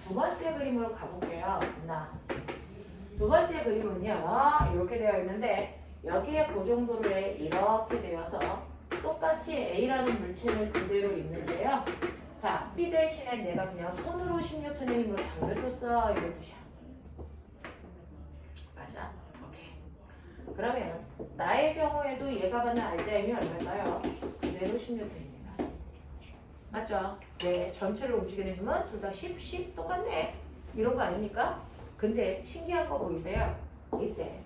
두 번째 그림으로 가볼게요. 두 번째 그림은요. 이렇게 되어 있는데 여기에 고정도를 이렇게 되어서 똑같이 A라는 물체는 그대로 있는데요. 자, B 대신에 내가 그냥 손으로 10N의 힘으로 당겨줬어. 이런 뜻이야. 맞아? 오케이. 그러면 나의 경우에도 얘가 받는 R자 힘이 얼마일까요? 그대로 10N입니다. 맞죠? 네, 전체를 움직이는 힘은 둘 다 10, 10 똑같네. 이런 거 아닙니까? 근데 신기한 거 보이세요? 이때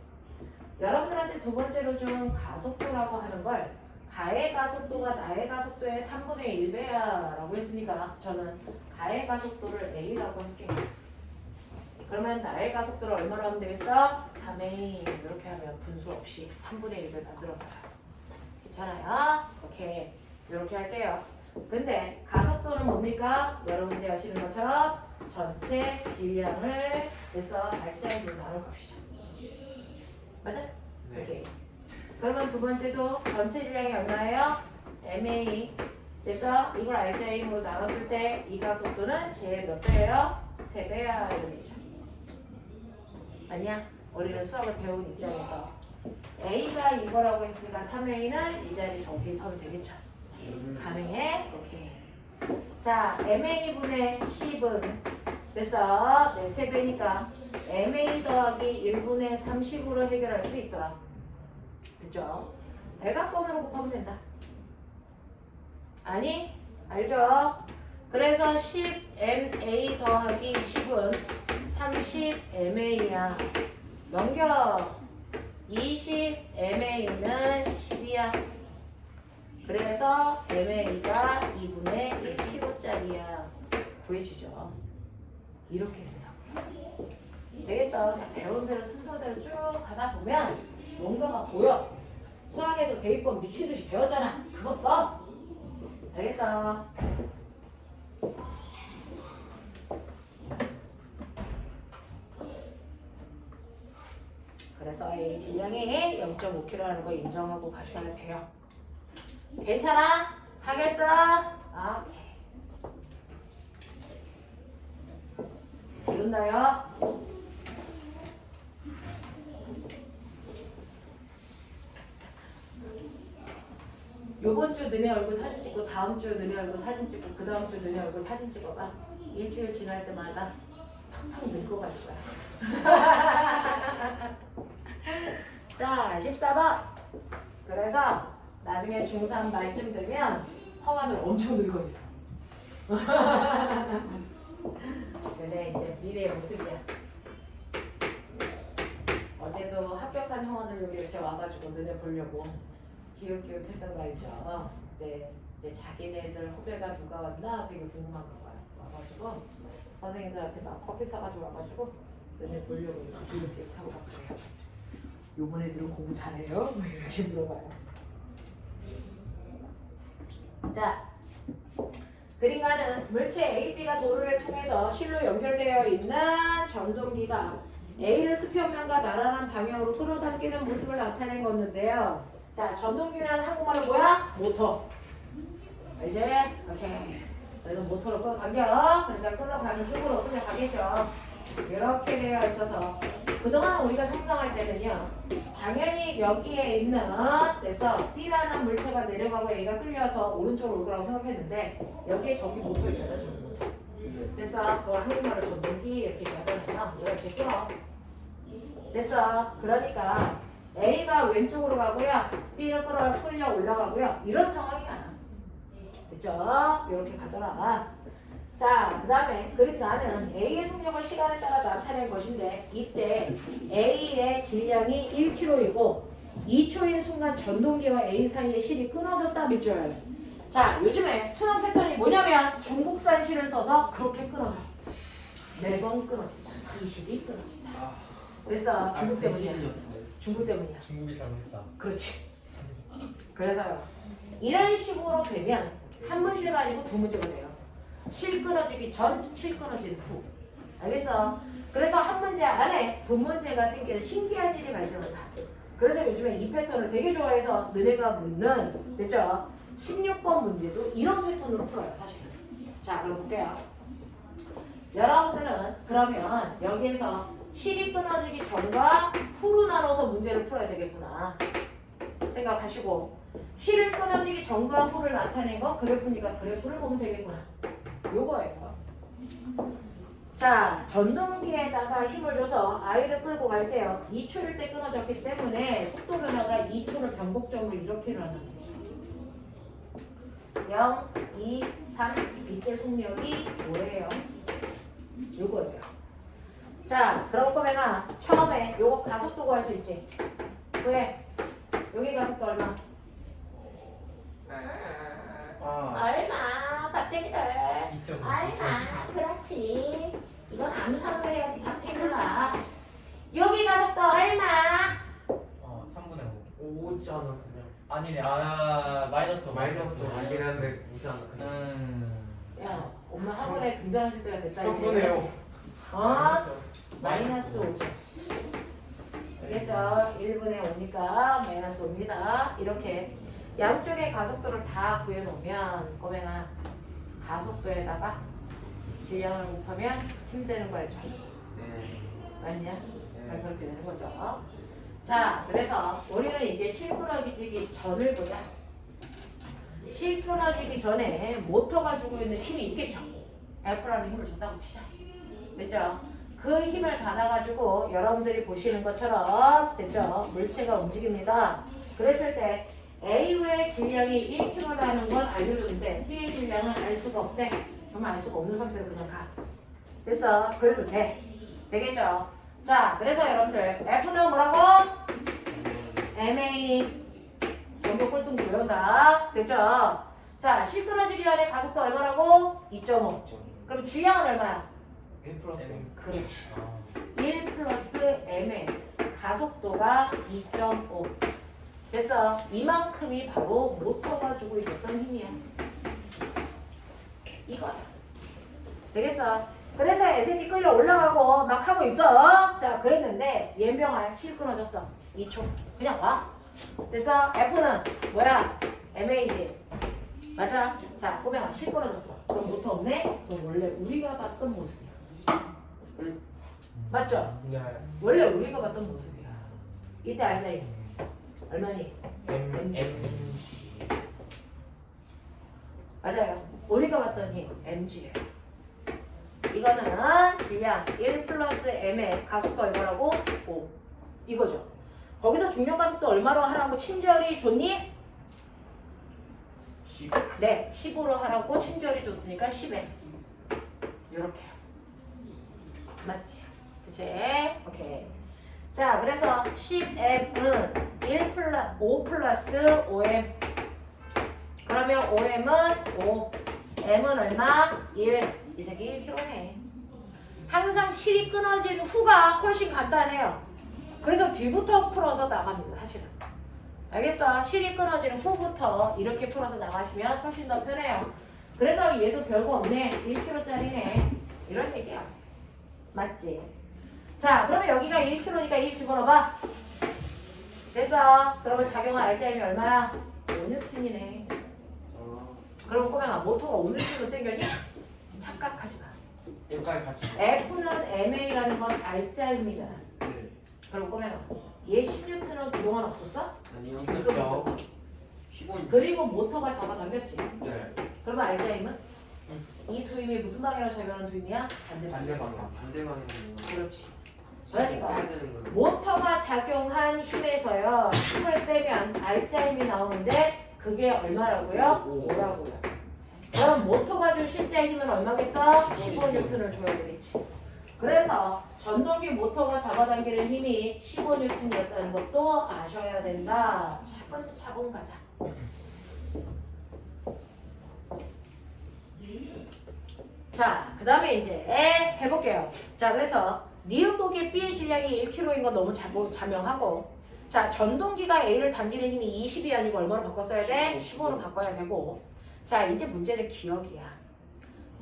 여러분들한테 두 번째로 준 가속도라고 하는 걸 가의 가속도가 나의 가속도의 3분의 1배야 라고 했으니까 저는 가의 가속도를 A라고 할게요. 그러면 나의 가속도를 얼마로 하면 되겠어? 3A 이렇게 하면 분수 없이 3분의 1을 만들었어요. 괜찮아요? 오케이. 이렇게 할게요. 근데 가속도는 뭡니까? 여러분들이 아시는 것처럼 전체 질량을 해서 R자임으로 나눌 것이죠. 맞아? 네. 오케이. 그러면 두 번째도 전체 질량이 얼마예요? MA. 그래서 이걸 R자임으로 나눴을 때 이 가속도는 제 몇 배예요? 3배야 이런 얘기죠. 아니야? 우리는 수학을 배운 입장에서 A가 이거라고 했으니까 3A는 이 자리 정비하면 되겠죠. 가능해? 오케이. 자, MA분의 10은 됐어. 네, 3배니까 MA 더하기 1분의 30으로 해결할 수 있더라. 그죠? 대각선으로 곱하면 된다. 아니? 알죠? 그래서 10MA 더하기 10은 30MA야. 넘겨. 20MA는 10이야. 그래서 MA가 2분의 1kg짜리야. 구해지죠? 이렇게 된다고요. 되겠어. 그냥 배운 대로 순서대로 쭉 가다 보면 뭔가가 보여. 수학에서 대입법 미친듯이 배웠잖아. 그거 써. 알겠어. 그래서 A 질량이 2.5kg라는 거 인정하고 가셔야 돼요. 괜찮아? 하겠어? 오케이. 지른다요? 요번 주 너네 얼굴 사진 찍고 다음 주 너네 얼굴 사진 찍고 그 다음 주 너네 얼굴 사진 찍어봐. 일주일 지날 때마다 팡팡 늙어갈 거야. 자, 14번. 그래서 나중에 중3 말쯤 되면 형아들 엄청 늙어 있어. 근데 이제 미래의 모습이야. 어제도 합격한 형아들 여기 이렇게 와가지고 너네 보려고 기웃기웃했던 거 알죠? 네, 이제 자기네들 후배가 누가 왔나 되게 궁금한 거 봐요. 와가지고 선생님들한테 막 커피 사가지고 와가지고 너네 보려고 기웃기웃하고 막 그래요. 요번 애들은 공부 잘해요? 뭐 이렇게 물어봐요. 자, 그림가는 물체 A, B가 도로를 통해서 실로 연결되어 있는 전동기가 A를 수평면과 나란한 방향으로 끌어당기는 모습을 나타낸 건데요. 자, 전동기라는 한국말로 뭐야? 모터. 알지? 오케이. 그래서 모터로 끌어당겨. 그러니까 끌어가는 쪽으로 끌어가겠죠. 이렇게 되어 있어서 그동안 우리가 상상할 때는요, 당연히 여기에 있는 그래서 B라는 물체가 내려가고 A가 끌려서 오른쪽으로 올 거라고 생각했는데 여기에 저기 모터 있잖아. 저기 모터. 됐어. 그걸 한국말로 전동기 이렇게 얘기하잖아요. 이렇게 끌어. 됐어. 그러니까 A가 왼쪽으로 가고요, B를 끌려 올라가고요. 이런 상황이 많아. 됐죠? 이렇게 가더라. 자, 그 다음에 그림 나는 A의 속력을 시간에 따라 나타낸 것인데 이때 A의 질량이 1kg이고 2초인 순간 전동기와 A 사이의 실이 끊어졌다 밑줄. 자, 요즘에 수능 패턴이 뭐냐면 중국산 실을 써서 그렇게 끊어져. 매번 끊어진다. 이 실이 끊어진다. 됐어. 중국 때문이야. 중국 때문이야. 중국이 잘못했다. 그렇지. 그래서요, 이런 식으로 되면 한 문제가 아니고 두 문제가 돼요. 실 끊어지기 전, 실 끊어진 후. 알겠어? 그래서 한 문제 안에 두 문제가 생기는 신기한 일이 발생한다. 그래서 요즘에 이 패턴을 되게 좋아해서 너네가 묻는, 됐죠? 16번 문제도 이런 패턴으로 풀어요, 사실은. 자, 그럼 볼게요. 여러분들은 그러면 여기에서 실이 끊어지기 전과 후로 나눠서 문제를 풀어야 되겠구나 생각하시고, 실이 끊어지기 전과 후를 나타낸 거 그래프니까 그래프를 보면 되겠구나. 요거예요. 자, 전동기에다가 힘을 줘서 아이를 끌고 갈 때요, 2초일 때 끊어졌기 때문에 속도 변화가 2초를 변곡적으로 이렇게 일어나는 거죠. 0, 2, 3 이때 속력이 뭐예요? 요거예요. 자, 그럼 꼬맹아 처음에 요거 가속도 구할 수 있지? 왜? 여기 가속도 얼마? 얼마? 밥쟁이들 2.5. 얼마? 그렇지. 이건 아무 사람도 해야지 밥쟁이가. 여기 가속도 얼마? 3분의 5 있잖아 그냥. 5. 아니네. 아, 마이너스 5. 마이너스 아니긴 한데 우선 야, 엄마 학원에 등장하실 때가 됐다. 이제. 3분의 5. 마이너스 5죠. 알겠죠? 1분의 5니까 마이너스 5입니다. 이렇게 양쪽의 가속도를 다 구해놓으면 꼬맹아 가속도에다가 질량을 곱하면 힘되는 거 알죠? 네. 맞냐? 그렇게 되는 거죠. 자, 그래서 우리는 이제 실 끊어지기 전을 보자. 실 끊어지기 전에 모터가 주고 있는 힘이 있겠죠? F라는 힘을 준다고 치자. 됐죠? 그 힘을 받아가지고 여러분들이 보시는 것처럼, 됐죠? 물체가 움직입니다. 그랬을 때 A의 질량이 1kg라는 건 알려줬는데 B의 질량은 알 수가 없대. 정말 알 수가 없는 상태로 그냥 가. 됐어. 그래도 돼. 되겠죠? 자, 그래서 여러분들 F는 뭐라고? MA. 전부 꼴등 보여온다. 됐죠? 자, 실 끊어지기 전에 가속도 얼마라고? 2.5. 그럼 질량은 얼마야? 1 플러스 그렇지. 1 플러스 MA. 가속도가 2.5. 됐어. 이만큼이 바로 모터가 주고 있었던 힘이야. 이거야. 되겠어? 그래서 애새끼 끌려 올라가고 막 하고 있어. 자, 그랬는데 얘병아 실 끊어졌어. 2초. 그냥 와. 됐어? F는 뭐야? MA지. 맞아? 자, 꼬맹아, 실 끊어졌어. 그럼 모터 없네? 그럼 원래 우리가 봤던 모습이야. 맞죠? 네. 원래 우리가 봤던 모습이야. 이때 알자, 이거. 얼마니? 맞아요. 우리가 봤던 힘, mg예요. 이거는 질량 1 플러스 m의 가속도 얼마라고? 5. 이거죠. 거기서 중력 가속도 얼마로 하라고 친절히 줬니? 10. 네, 10으로 하라고 친절히 줬으니까 10m. 요렇게. 맞지? 그치? 오케이. 자, 그래서 10m은 5 플러스 5m. 그러면 5m은 5. m은 얼마? 1. 이 새끼 1kg네. 항상 실이 끊어진 후가 훨씬 간단해요. 그래서 뒤부터 풀어서 나갑니다, 사실은. 알겠어? 실이 끊어지는 후부터 이렇게 풀어서 나가시면 훨씬 더 편해요. 그래서 얘도 별거 없네. 1kg짜리네. 이런 얘기야. 맞지? 자, 그러면 여기가 1kg니까 1 집어넣어봐. 됐어. 그러면 작용할 알자임이 얼마야? 5N이네. 그럼 꼬맹아, 모터가 5N으로 땡겼니? 착각하지 마. 여기까지 같이. F는 MA라는 건 알자임이잖아. 네. 그럼 꼬맹아, 얘 10N은 그동안 없었어? 아니요. 있었어. 15인. 그리고 모터가 잡아당겼지. 네. 그러면 알자임은? 이 두임이 무슨 방향으로 작용하는 두임이야? 반대 방향. 반대 방향. 반대방향으로. 그렇지. 그러니까 해야 되는 거예요. 모터가 작용한 힘에서요, 힘을 빼면 알자임이 나오는데 그게 얼마라고요? 5라고요. 그럼 모터가 줄 실제 힘은 얼마겠어? 15N을 줘야 되겠지. 그래서 전동기 모터가 잡아당기는 힘이 15N이었다는 것도 아셔야 된다. 차근차근 가자. 자, 그 다음에 이제 해볼게요. 자, 그래서 니은복의 B의 질량이 1kg인 건 너무 자명하고, 자, 전동기가 A를 당기는 힘이 20이 아니고 얼마로 바꿨어야 돼? 15로 바꿔야 되고. 자, 이제 문제는 기억이야.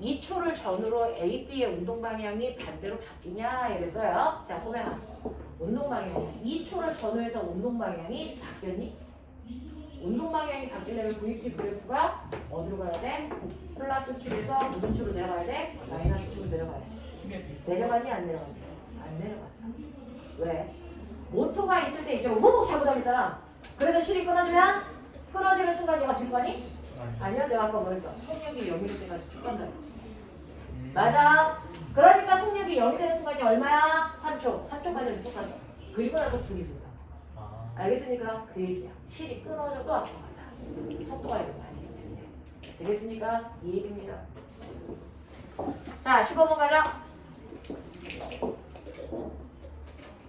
2초를 전후로 A, B의 운동 방향이 반대로 바뀌냐 이랬어요. 자, 꼬맹아, 운동 방향이 2초를 전후해서 운동 방향이 바뀌었니? 운동 방향이 바뀌려면 VT 그래프가 어디로 가야 돼? 플러스 축에서 무슨 축으로 내려가야 돼? 마이너스 축으로 내려가야지. 내려갔니 안 내려갔니? 안 내려갔어. 왜? 모터가 있을 때 이제 훅 잡아당겼잖아. 그래서 실이 끊어지면 끊어지는 순간 얘가 뒤로 가니? 아니야, 내가 아까 뭐랬어? 속력이 0이 될 때까지 쭉 간다 그랬지. 맞아. 그러니까 속력이 0이 되는 순간이 얼마야? 3초. 3초까지는 쭉 간다. 그리고 나서 분리된다. 알겠습니까? 그 얘기야. 실이 끊어져도 앞으로 간다. 속도가 이런 거 아니기 때문에. 되겠습니까? 이 얘기입니다. 자, 15번 가자.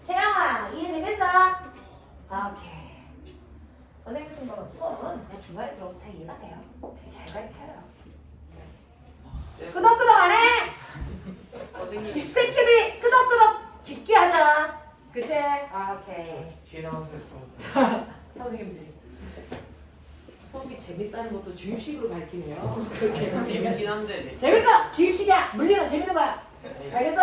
채영아, 이해되겠어? 오케이. 선생님 쓴 거는 수업은 그냥 중간에 들어서 다 이해가 돼요. 되게 잘 가르쳐요. 끄덕끄덕 안 해? 이 새끼들이 끄덕끄덕 깊게 하자. 그치? 오케이. 뒤에 나와서 선생님들이 수업이 재밌다는 것도 주입식으로 가르치네요. 그렇게 재밌긴 한데. 네. 재밌어! 주입식이야! 물리는 재밌는 거야! 알겠어?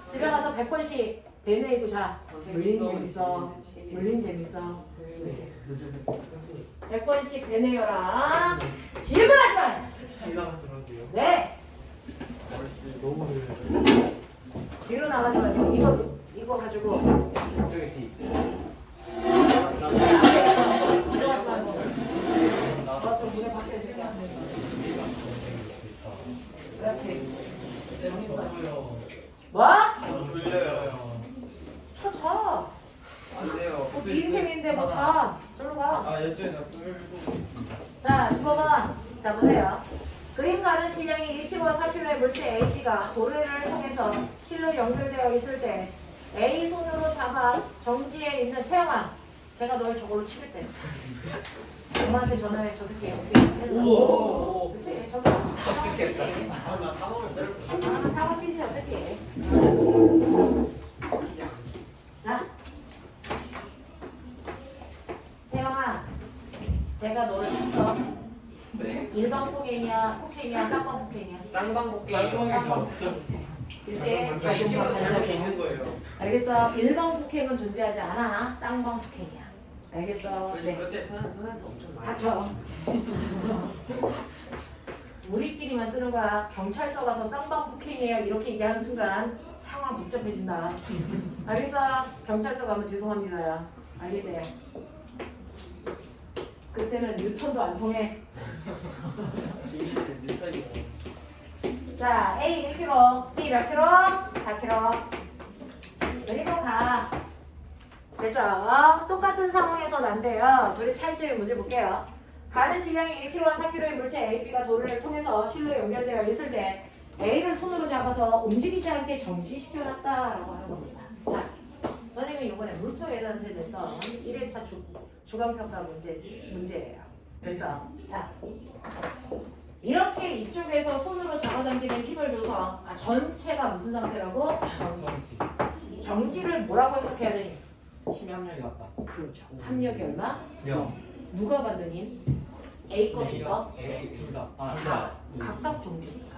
집에 가서 100번씩 되뇌이고 자. 물린 재밌어. 물린 재밌어. 100번씩 되뇌여라. 질문하지 마! 뒤에 나가서 그러세요. 네! 너무 어려워요. 뒤로 나가지 말고 이거 가지고 저기 뒤에 있어요. 들어가지 말고 좀 문에 밖에 있을게. 그렇지. 재밌어요. 뭐? 졸려요. 쳐. 안 돼요. 네 인생인데 뭐 자. 저로 가. 아, 여쭤에 나 끌고 있습니다. 자, 15번. 자, 보세요. 그림 가는 질량이 1kg와 4kg의 물체 AG가 고리를 통해서 실로 연결되어 있을 때 A 손으로 잡아 정지에 있는 채영아. 제가 널 저걸로 치를 때. 엄마한테 전화해. 저 새끼 어떻게 했나? 오. 그치? 저 새끼. 나 사먹을 때를 아, 사고 치지, 저 새끼. 자. 채영아. 제가 너를 쳤어. 네. 일반 폭행이야, 폭행이야, 쌍방 폭행이야. 쌍방복귀. 쌍방이죠. 이제 작용 작용과 잘못이 반작용. 있는 거예요. 알겠어? 일반 폭행은 존재하지 않아. 쌍방 폭행이야. 알겠어? 네. 그때 사람도 엄청 많이. 닥쳐. 우리끼리만 쓰는 거야. 경찰서 가서 쌍방 폭행이에요. 이렇게 얘기하는 순간 상황 복잡해진다. 알겠어? 경찰서 가면 죄송합니다야. 알겠지? 그때는 뉴턴도 안 통해. 자, A 1kg, B 몇 kg? 4kg. 여기로 가. 됐죠? 똑같은 상황에서 난데요. 둘의 차이점을 문제 볼게요. 가는 질량이 1kg와 4kg의 물체 A, B가 도로를 통해서 실로에 연결되어 있을 때 A를 손으로 잡아서 움직이지 않게 정지시켜놨다라고 하는 겁니다. 자, 선생님이 이번에 물토 애들한테 냈던 1회차 주관평가 문제예요. 됐어? 자, 이렇게 이쪽에서 손으로 잡아당기는 힘을 줘서 전체가 무슨 상태라고? 정지를 뭐라고 해석해야 되니? 힘의 합력이 왔다. 그렇죠. 합력이 얼마? 0. 누가 받는 힘? A 거, B 거? A 둘다. 다 각각 정지니까.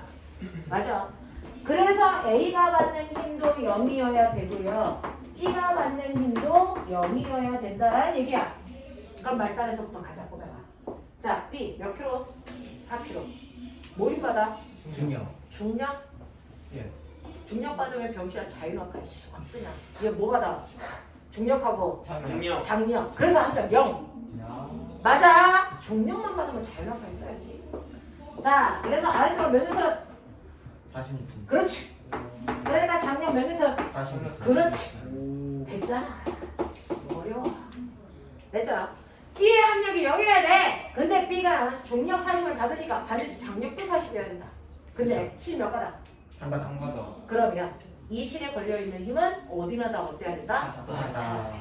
맞아. 그래서 A가 받는 힘도 0이어야 되고요. B가 받는 힘도 0이어야 된다라는 얘기야. 그럼 말단에서부터 가자고 내가. 자, B 몇 킬로? 4kg. 뭐 힘받아? 중요. 중력? 예. 중력 받으면 병실아 자유낙하 이씨 어떠냐? 얘 뭐 받아? 중력하고 장력. 장력. 그래서 합력 0. 야. 맞아. 중력만 받으면 자유낙하 있어야지. 자, 그래서 아래쪽으로 몇 뉴턴? 46분. 그렇지. 그러니까 장력 몇 뉴턴? 46분. 그렇지. 됐잖아. 어려워. 됐죠? B의 합력이 0이어야 돼. 근데 B가 중력 40을 받으니까 반드시 장력도 40이어야 된다. 근데 실 몇 가닥? 한가다. 그러면 이 실에 걸려있는 힘은 어디나 다 어때야 된다? 하다.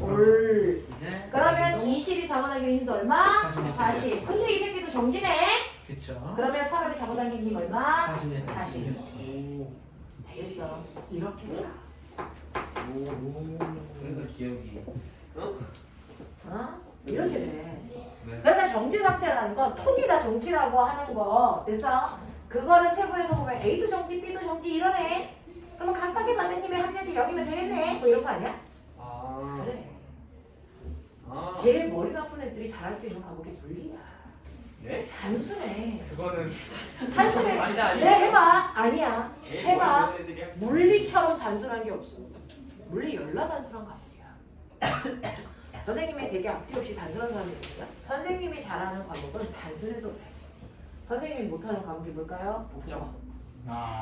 올. 이제 그러면 이 실이 잡아당기는 힘도 얼마? 40. 40. 근데 이 새끼도 정지네. 그쵸. 그러면 사람이 잡아당기는 힘 얼마? 40. 40. 되겠어. 이렇게 가. 그래서 기억이. 어? 이렇게 돼. 네. 그러니까 정지 상태라는 건 톡이 다 정지라고 하는 거. 됐어? 그거를 세부에서 보면 A도 정지, B도 정지 이러네. 그러면 각각의 받는 힘의 합력이 0이면 되겠네. 뭐 이런 거 아니야? 아. 그래. 아. 제일 머리 나쁜 애들이 잘할 수 있는 과목이 물리야. 네? 단순해. 그거는 단순해. 아니다, 아니다. 네, 해봐. 아니야. 제일 해봐. 머리 좋은 애들이 할수 물리처럼 단순한 게 없어. 물리 열나 단순한 과목이야. 선생님이 되게 앞뒤 없이 단순한 사람이 있어요. 선생님이 잘하는 과목은 단순해서 그래. 선생님이 못하는 과목이 뭘까요? 무서워.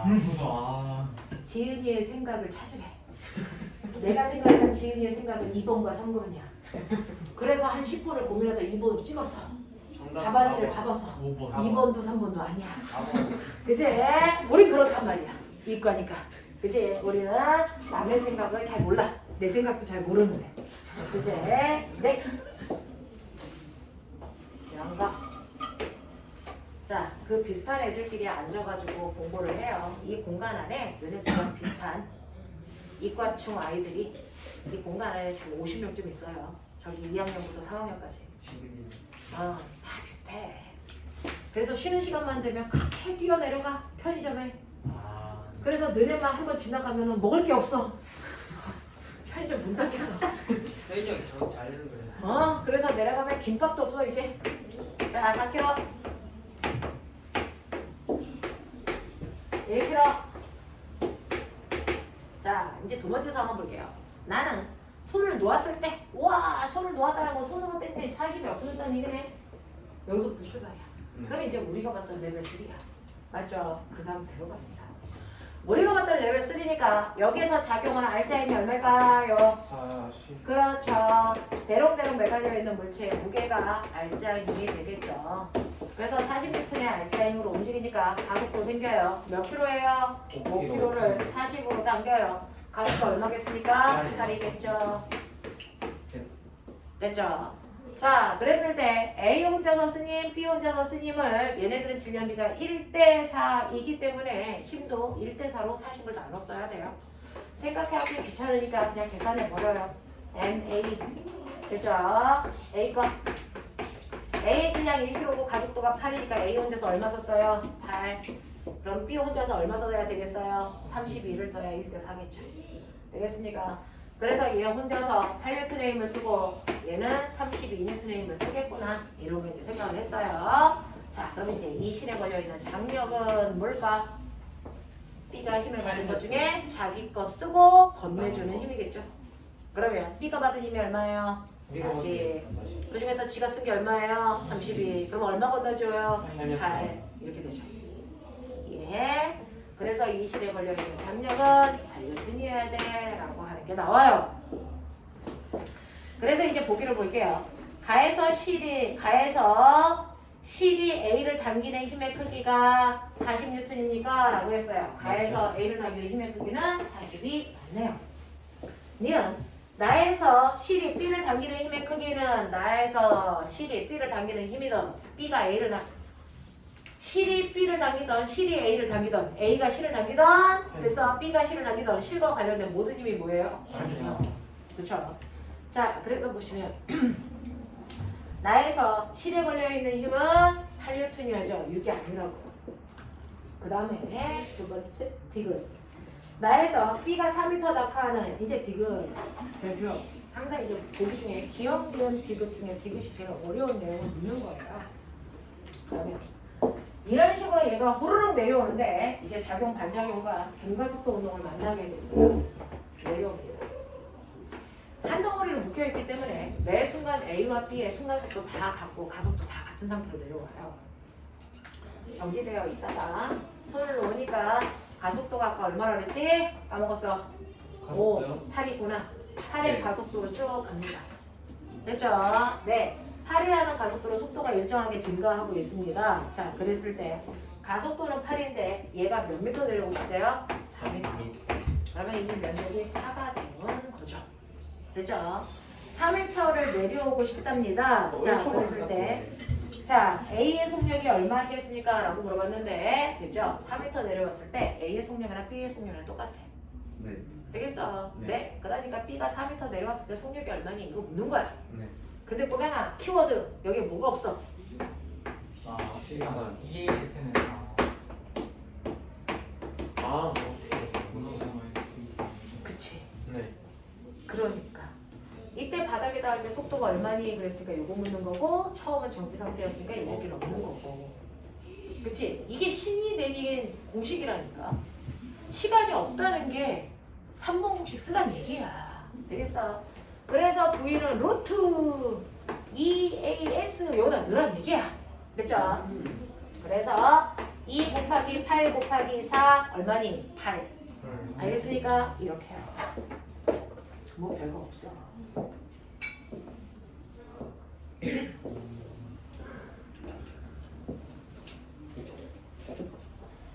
무서워. 지은이의 생각을 찾으래. 내가 생각한 지은이의 생각은 2번과 3번이야. 그래서 한 10분을 고민하다 2번으로 찍었어. 정답 답안지를 4번. 받았어. 5번. 2번도 3번도 아니야. 4번. 그치? 우린 그렇단 말이야. 이과니까. 그치? 우리는 남의 생각을 잘 몰라. 내 생각도 잘 모르는데. 그치? 네. 양가. 자, 그 비슷한 애들끼리 앉아가지고 공부를 해요. 이 공간 안에 너네들과 비슷한 이과충 아이들이 이 공간 안에 지금 50명쯤 있어요. 저기 2학년부터 4학년까지. 다 비슷해. 그래서 쉬는 시간만 되면 그렇게 뛰어내려가 편의점에. 그래서 너네만 한번 지나가면 먹을 게 없어. 편의점 문 닫겠어. 세인이 형이 저거 잘해서 그래. 그래서 내려가면 김밥도 없어 이제. 자, 4kg. 1kg. 자, 이제 두 번째 상황 볼게요. 나는 손을 놓았을 때, 우와, 손을 놓았다는 건 손으로 뗐더니 40이 없어졌다는 얘기네. 여기서부터 출발이야. 그럼 이제 우리가 봤던 레벨 3야. 맞죠? 그 상태로 갑니다. 우리가 봤던 레벨 3니까 여기에서 작용하는 알짜힘이 얼마일까요? 40. 그렇죠. 대롱대롱 매달려 있는 물체의 무게가 알짜힘이 되겠죠. 그래서 40N의 알짜힘으로 움직이니까 가속도 생겨요. 몇 킬로예요? 5kg를 40으로 당겨요. 가속도 얼마겠습니까? 해탈이겠죠. 됐죠? 자, 그랬을 때 A 혼자서 스님, B 혼자서 스님을 얘네들은 질량비가 1대4이기 때문에 힘도 1대4로 40을 나눴어야 돼요. 생각하기 귀찮으니까 그냥 계산해버려요. MA 됐죠? A가 A 질량 1kg고 가속도가 8이니까 A 혼자서 얼마 썼어요? 8. 그럼 B 혼자서 얼마 써야 되겠어요? 32를 써야 1대 4겠죠. 되겠습니까? 그래서 얘 혼자서 8N의 힘을 쓰고 얘는 32N의 힘을 쓰겠구나. 이러고 이제 생각을 했어요. 자, 그럼 이제 이 실에 걸려있는 장력은 뭘까? B가 힘을 받은 것 중에 자기 거 쓰고 건네주는 힘이겠죠. 그러면 B가 받은 힘이 얼마예요? 40. 그 중에서 지가 쓴 게 얼마예요? 32. 그럼 얼마 건너줘요? 8. 이렇게 되죠. 예. 그래서 이 실에 걸려있는 장력은 알려준이어야 돼 라고 하는 게 나와요. 그래서 이제 보기를 볼게요. 가에서 실이 A를 당기는 힘의 크기가 40N입니까? 라고 했어요. 가에서 A를 당기는 힘의 크기는 40이 맞네요. 니은 나에서 실이 B를 당기는 힘의 크기는 나에서 실이 B를 당기는 힘이든 B가 A를 실이 B를 당기던 실이 A를 당기던 A가 실을 당기던 그래서 B가 실을 당기던 실과 관련된 모든 힘이 뭐예요? 그렇죠. 자, 그래서 보시면 나에서 실에 걸려있는 힘은 8N이죠. 6이 아니라고요. 그 다음에 두 번째 디귿. 나에서 B가 4m 낙하하는 이제 디귿 별표. 항상 이제 보기 중에 기억된 디귿 중에 디귿이 제일 어려운 내용을 묻는 거예요. 그러면 이런 식으로 얘가 호로록 내려오는데 이제 작용 반작용과 중간속도 운동을 만나게 됩니다. 내려옵니다. 한 덩어리로 묶여있기 때문에 매 순간 A와 B의 순간속도 다 같고 가속도 다 같은 상태로 내려와요. 정지되어 있다가 손을 놓으니까 가속도가 아까 얼마나 그랬지? 까먹었어. 5, 8이구나. 8의 네. 가속도로 쭉 갑니다. 됐죠? 네. 8이라는 가속도로 속도가 일정하게 증가하고 있습니다. 자, 그랬을 때 가속도는 8인데 얘가 몇 미터 내려오고 싶대요? 4m. 그러면 이 면적이 4가 되는 거죠. 됐죠? 4m를 내려오고 싶답니다. 자, 그랬을 때 자, A의 속력이 얼마겠습니까? 라고 물어봤는데 됐죠? 4m 내려왔을 때 A의 속력이랑 B의 속력이랑 똑같아. 네. 되겠어? 네. 네. 그러니까 B가 4m 내려왔을 때 속력이 얼마니? 이거 묻는 거야. 네. 근데 꼬맹아 키워드 여기 뭐가 없어? 아, 시간 시간. EAS는 아. 그치. 네. 그러니까 이때 바닥에 닿을 때 속도가 얼마니 그랬으니까 요거 묻는 거고 처음은 정지 상태였으니까 이 새끼는 없는 거고. 그치? 이게 신이 내린 공식이라니까. 시간이 없다는 게 3번 공식 쓰란 얘기야. 되겠어? 그래서 V는 루트 EAS 여기다 넣으란 얘기야. 됐죠? 그래서 2 곱하기 8 곱하기 4 얼마니? 8. 알겠습니까? 이렇게 해요. 뭐 별거 없어.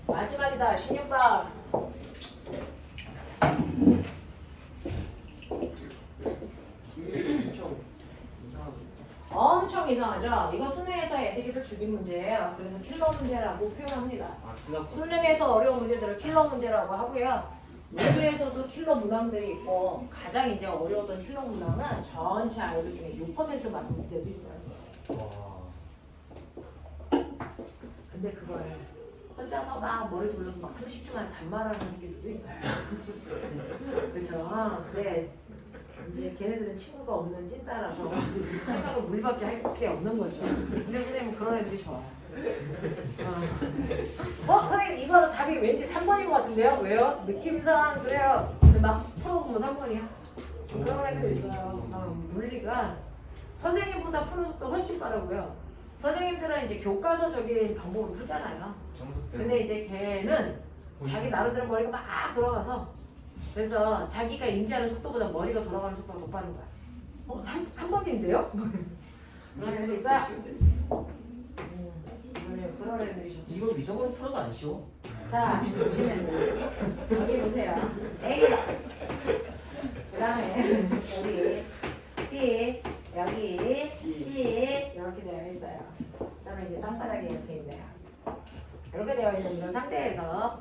마지막이다. 16번. 엄청 이상하죠? 이거 수능에서 애새끼들 죽인 문제예요. 그래서 킬러 문제라고 표현합니다. 아, 끝났고. 수능에서 어려운 문제들을 킬러 문제라고 하고요. 문제에서도 킬러 문항들이 있고 가장 이제 어려웠던 킬러 문항은 전체 아이들 중에 6% 맞은 문제도 있어요. 와. 근데 그걸 혼자서 막 머리 돌려서 막 30초만 단말하는 새끼들도 있어요. 그렇죠? 근데 이제 걔네들은 친구가 없는 찐따라서 생각을 물밖에 할 게 없는 거죠. 근데 선생님은 그런 애들이 좋아요. 선생님 이거 답이 왠지 3번인 것 같은데요? 왜요? 느낌상 그래요. 근데 막 풀어보면 3번이야. 그런 애들 있어요. 물리가 선생님보다 푸는 속도 훨씬 빠르고요. 선생님들은 이제 교과서적인 방법으로 풀잖아요. 근데 이제 걔는 자기 나름대로 머리가 막 돌아가서 그래서 자기가 인지하는 속도보다 머리가 돌아가는 속도가 더 빠른 거야. 3번인데요? 그런 애들 있어요. 그런 애들이 좋지. 이거 미적으로 풀어도 안 쉬워. 자, 보시면은 여기 보세요. A 그 다음에 여기 B 여기 C 이렇게 되어 있어요. 그 다음에 이제 땅바닥에 이렇게 있네요. 이렇게 되어 있는 이런 상태에서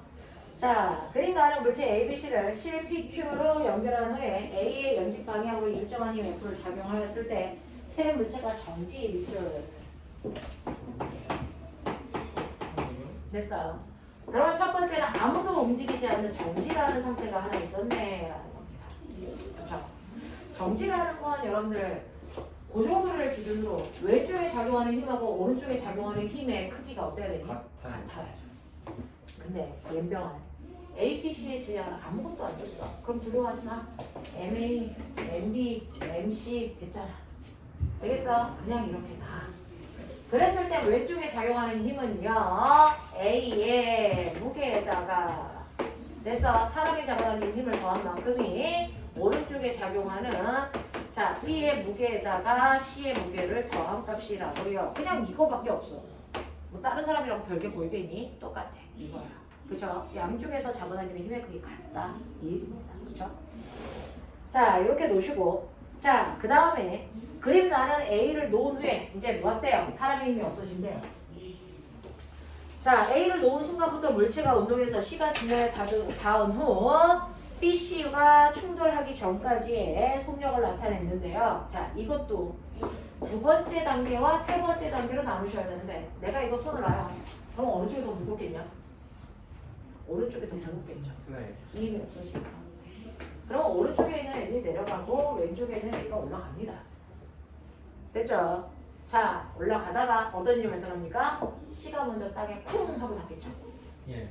자, 그림과 하는 물체 ABC를 실 PQ로 연결한 후에 A의 연직 방향으로 일정한 힘 F를 작용하였을 때 세 물체가 정지 밑줄 됐어요. 그러면 첫 번째는 아무도 움직이지 않는 정지라는 상태가 하나 있었네 라는 겁니다. 그렇죠? 정지라는 건 여러분들 고정도를 기준으로 왼쪽에 작용하는 힘하고 오른쪽에 작용하는 힘의 크기가 어때야 되니? 같아야죠. 근데 연병한 APC의 질량은 아무것도 안 줬어. 그럼 두려워하지 마. MA, MB, MC 됐잖아. 되겠어? 그냥 이렇게 놔. 그랬을 때 왼쪽에 작용하는 힘은요. A의 무게에다가 됐어. 사람이 잡아당긴 힘을 더한 만큼이 오른쪽에 작용하는 자 B의 무게에다가 C의 무게를 더한 값이라고요. 그냥 이거밖에 없어. 뭐 다른 사람이랑 별개 보이겠니? 똑같아. 이거야. 그죠? 양쪽에서 잡아당기는 힘의 크기 같다. 이 얘기입니다. 그죠? 자 이렇게 놓으시고 자 그 다음에 그림 나는 A를 놓은 후에 이제 놓았대요. 사람의 힘이 없어진대요. 자 A를 놓은 순간부터 물체가 운동해서 C가 진영에 닿은 후 BC가 충돌하기 전까지의 속력을 나타냈는데요. 자 이것도 두 번째 단계와 세 번째 단계로 나누셔야 되는데 내가 이거 손을 놔요. 그럼 어느 쪽이 더 무겁겠냐? 오른쪽이 더 무겁겠죠. 네. 이 힘이 없어지니까. 그럼 오른쪽에 있는 애들이 내려가고 왼쪽에 있는 애가 올라갑니다. 됐죠? 자 올라가다가 어떤 일이 발생합니까? C가 먼저 땅에 쿵 하고 닿겠죠. 예.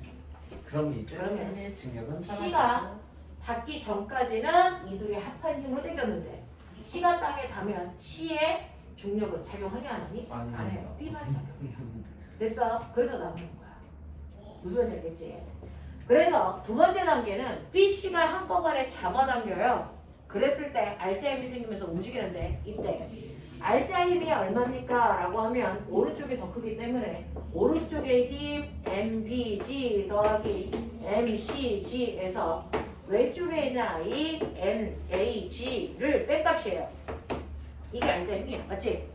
그럼 이제 그러면 쌤의 중력은 C가 닿기 전까지는 이 둘이 합한 힘으로 당겼는데 C가 땅에 닿으면 C의 중력은 작용하냐 안 하니? 안 해요. B만 작용. 됐어? 그래서 나오는 거야. 무슨 말인지 알겠지? 그래서 두 번째 단계는 BC가 한꺼번에 잡아당겨요. 그랬을 때 알자 힘이 생기면서 움직이는데 이때 알자 힘이 얼마입니까? 라고 하면 오른쪽이 더 크기 때문에 오른쪽의 힘 MBG 더하기 MCG에서 왼쪽에 있는 아이 MAG를 뺀 값이에요. 이게 알자 힘이야. 맞지?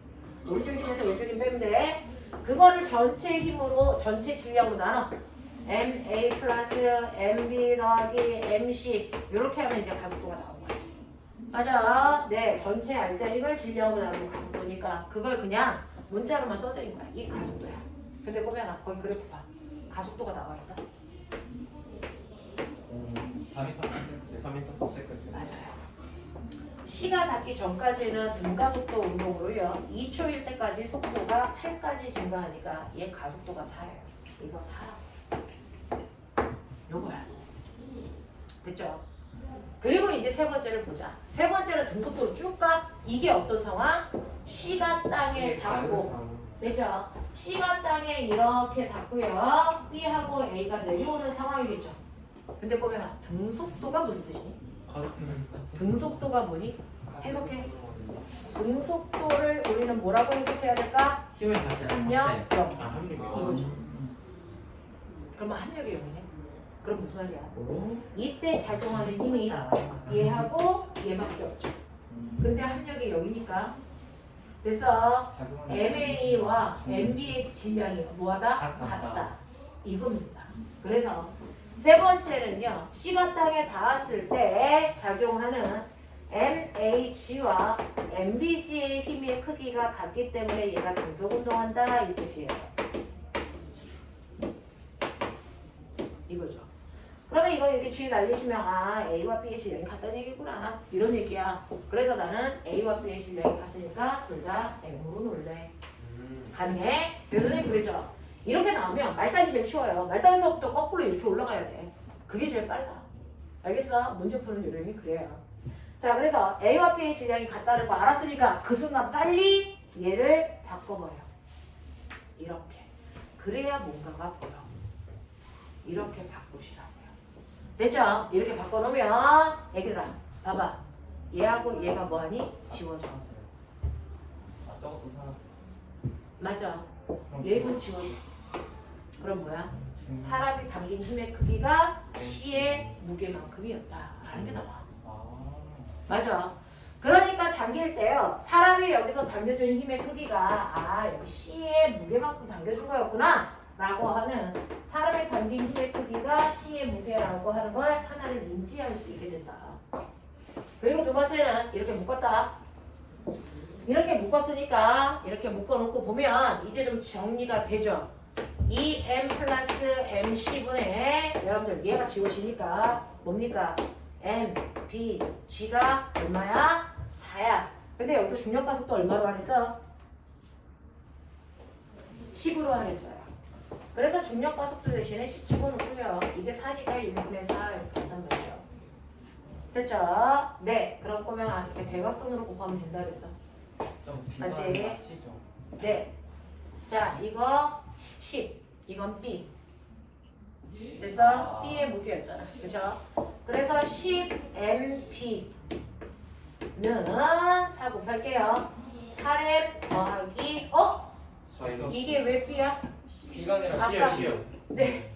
오른쪽 힘에서 왼쪽 힘 빼면 돼. 그거를 전체 힘으로 전체 질량으로 나눠. MA 플러스 MB 더하기 MC 이렇게 하면 이제 가속도가 나오는 거야. 맞아. 네, 전체 알자 힘을 질량으로 나누고 가속도니까 그걸 그냥 문자로만 써드린 거야. 이 가속도야. 근데 꼬매가 거기 그래프 봐. 가속도가 나와있다. 4m/s 3m/s. 맞아요. C가 닿기 전까지는 등가속도 운동으로요. 2초일 때까지 속도가 8까지 증가하니까 얘 가속도가 4예요. 이거 4. 요거야. 됐죠? 그리고 이제 세 번째를 보자. 세 번째는 등속도로 쭉 가. 이게 어떤 상황? C가 땅에 닿고 됐죠? C가 땅에 이렇게 닿고요. B하고 A가 내려오는 상황이겠죠? 근데 꼬매가 등속도가 무슨 뜻이니? 등속도가 뭐니? 해석해. 등속도를 우리는 뭐라고 해석해야 될까? 힘을 받지 않는 합력 상태. 0. 아, 합력이 이거죠. 그러면 합력이 0이네. 그럼 무슨 말이야? 오. 이때 작용하는 힘이 얘하고 얘밖에 없죠. 근데 합력이 0이니까 됐어. MA와 MB의 질량이 뭐하다? 같다. 이겁니다. 그래서 세 번째는요. C가 땅에 닿았을 때 작용하는 MH와 MBG의 힘의 크기가 같기 때문에 얘가 등속운동한다 이 뜻이에요. 이거죠. 그러면 이거 여기 주의 날리시면 아 A와 B의 질량이 같다는 얘기구나 이런 얘기야. 그래서 나는 A와 B의 질량이 같으니까 둘 다 M으로 놀래. 가능해? 교수님 그러죠. 이렇게 나오면 말단이 제일 쉬워요. 말단에서부터 거꾸로 이렇게 올라가야 돼. 그게 제일 빨라. 알겠어? 문제 푸는 요령이 그래요. 자 그래서 A와 B의 질량이 같다는 거 알았으니까 그 순간 빨리 얘를 바꿔버려. 이렇게. 그래야 뭔가가 보여. 이렇게 바꾸시라고요. 됐죠? 이렇게 바꿔놓으면 애기들아 봐봐. 얘하고 얘가 뭐하니? 지워져. 아 저것도 사람. 맞아. 얘도 지워져. 그럼 뭐야? 사람이 당긴 힘의 크기가 C의 무게만큼이었다. 라는 게 나와. 맞아. 그러니까 당길 때요. 사람이 여기서 당겨준 힘의 크기가 아 여기 C의 무게만큼 당겨준 거였구나 라고 하는 사람이 당긴 힘의 크기가 C의 무게라고 하는 걸 하나를 인지할 수 있게 된다. 그리고 두 번째는 이렇게 묶었다. 이렇게 묶었으니까 이렇게 묶어놓고 보면 이제 좀 정리가 되죠. 이 M 플러스 MC분의 여러분들 얘가 지워지니까 뭡니까? M, B, G가 얼마야? 4야. 근데 여기서 중력가속도 얼마로 하랬어? 10으로 하랬어요. 그래서 중력가속도 대신에 10 집어넣고요. 이게 4니까 1분의 4 이렇게 한단 말이에요. 됐죠? 네. 그럼 꼬맹아 이렇게 대각선으로 곱하면 된다 그랬어. 좀 맞지? 비관이 맞히죠. 네. 자, 이거 10. 이건 B. 그래서 B의 무게였잖아. 그죠? 그래서 10MP는 4 곱할게요. 8M 더하기 이게 왜 B야? 비관이라 아까 C요. 네.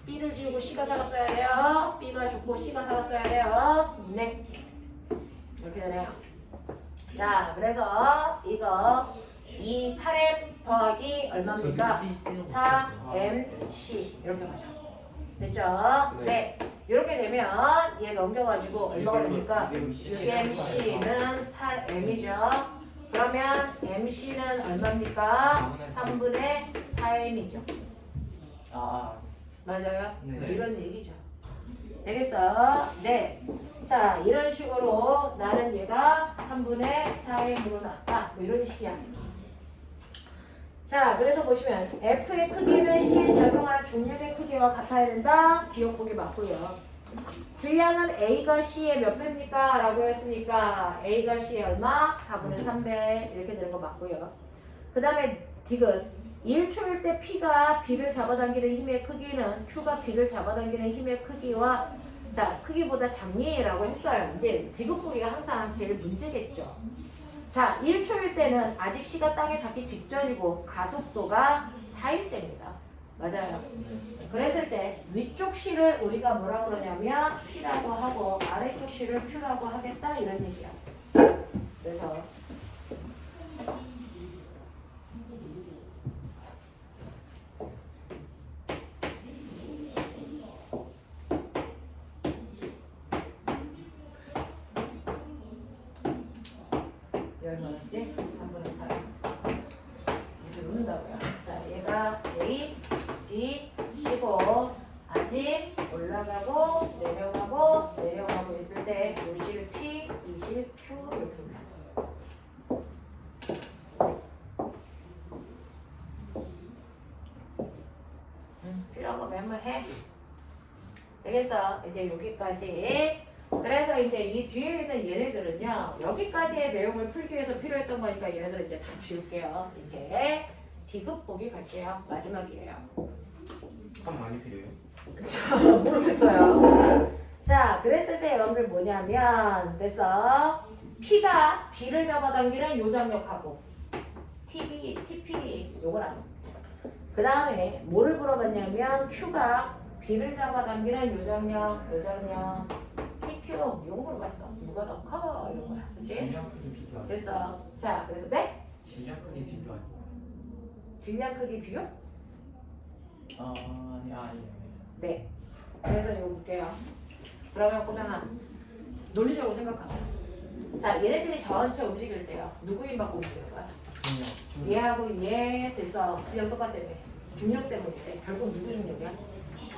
B를 지우고 C가 살았어야 돼요. B가 죽고 C가 살았어야 돼요. 네. 이렇게 되네요. 자, 그래서 이거 8M 더하기 얼마입니까? 4MC 이렇게 가죠. 됐죠? 네. 이렇게 되면 얘 넘겨가지고 얼마가 됩니까? 6MC는 8M이죠. 그러면 MC는 얼마입니까? 3분의 4M이죠. 맞아요? 네. 이런 얘기죠. 되겠어? 네. 자, 이런 식으로 나는 얘가 3분의 4M으로 나왔다. 뭐 이런 식이야. 자, 그래서 보시면 F의 크기는 C에 작용하는 중력의 크기와 같아야 된다. 기억보기 맞고요. 질량은 A가 C의 몇 배입니까? 라고 했으니까 A가 C의 얼마? 4분의 3배 이렇게 되는 거 맞고요. 그 다음에 디귿 1초일 때 P가 B를 잡아당기는 힘의 크기는 Q가 B를 잡아당기는 힘의 크기와 자 크기보다 작니라고 했어요. 이제 디귿보기가 항상 제일 문제겠죠. 자 1초일 때는 아직 C가 땅에 닿기 직전이고 가속도가 4일 때입니다. 맞아요. 그랬을 때 위쪽 C를 우리가 뭐라 그러냐면 P라고 하고 아래쪽 C를 Q라고 하겠다 이런 얘기야. 그래서 얼마였지? 3분의 4 이렇게 놓는다고요. 자 얘가 A, B, C고 아직 올라가고 내려가고 있을 때 요실 P, 이실 Q 이렇게 됩니다. 필요한 거 메모해. 되겠어. 이제 여기까지. 그래서 이제 이 뒤에 있는 얘네들은요. 여기까지의 내용을 풀기 위해서 필요했던 거니까 얘네들은 이제 다 지울게요. 이제 디귿보기 갈게요. 마지막이에요. 참 많이 필요해요. 자, 모르겠어요. 자, 그랬을 때 여러분들 뭐냐면 그래서 P가 B를 잡아당기는 요장력하고 TP 요거랑 그 다음에 뭐를 물어봤냐면 Q가 B를 잡아당기는 요장력 TQ 요거 물어봤어. 누가 더 커? 이런 거야. 그치? 질량 크기 비교. 됐어. 자, 그래서 네? 질량 크기 비교하죠. 질량 크기 비교? 아니에요. 네. 그래서 이거 볼게요. 그러면 꼬맹아 논리적으로 생각하자. 자, 얘네들이 전체 움직일 때요. 누구 힘 받고 움직이는 거야? 중력. 얘하고 얘 됐어. 질량 똑같다며. 중력 때문인데 결국 누구 중력이야?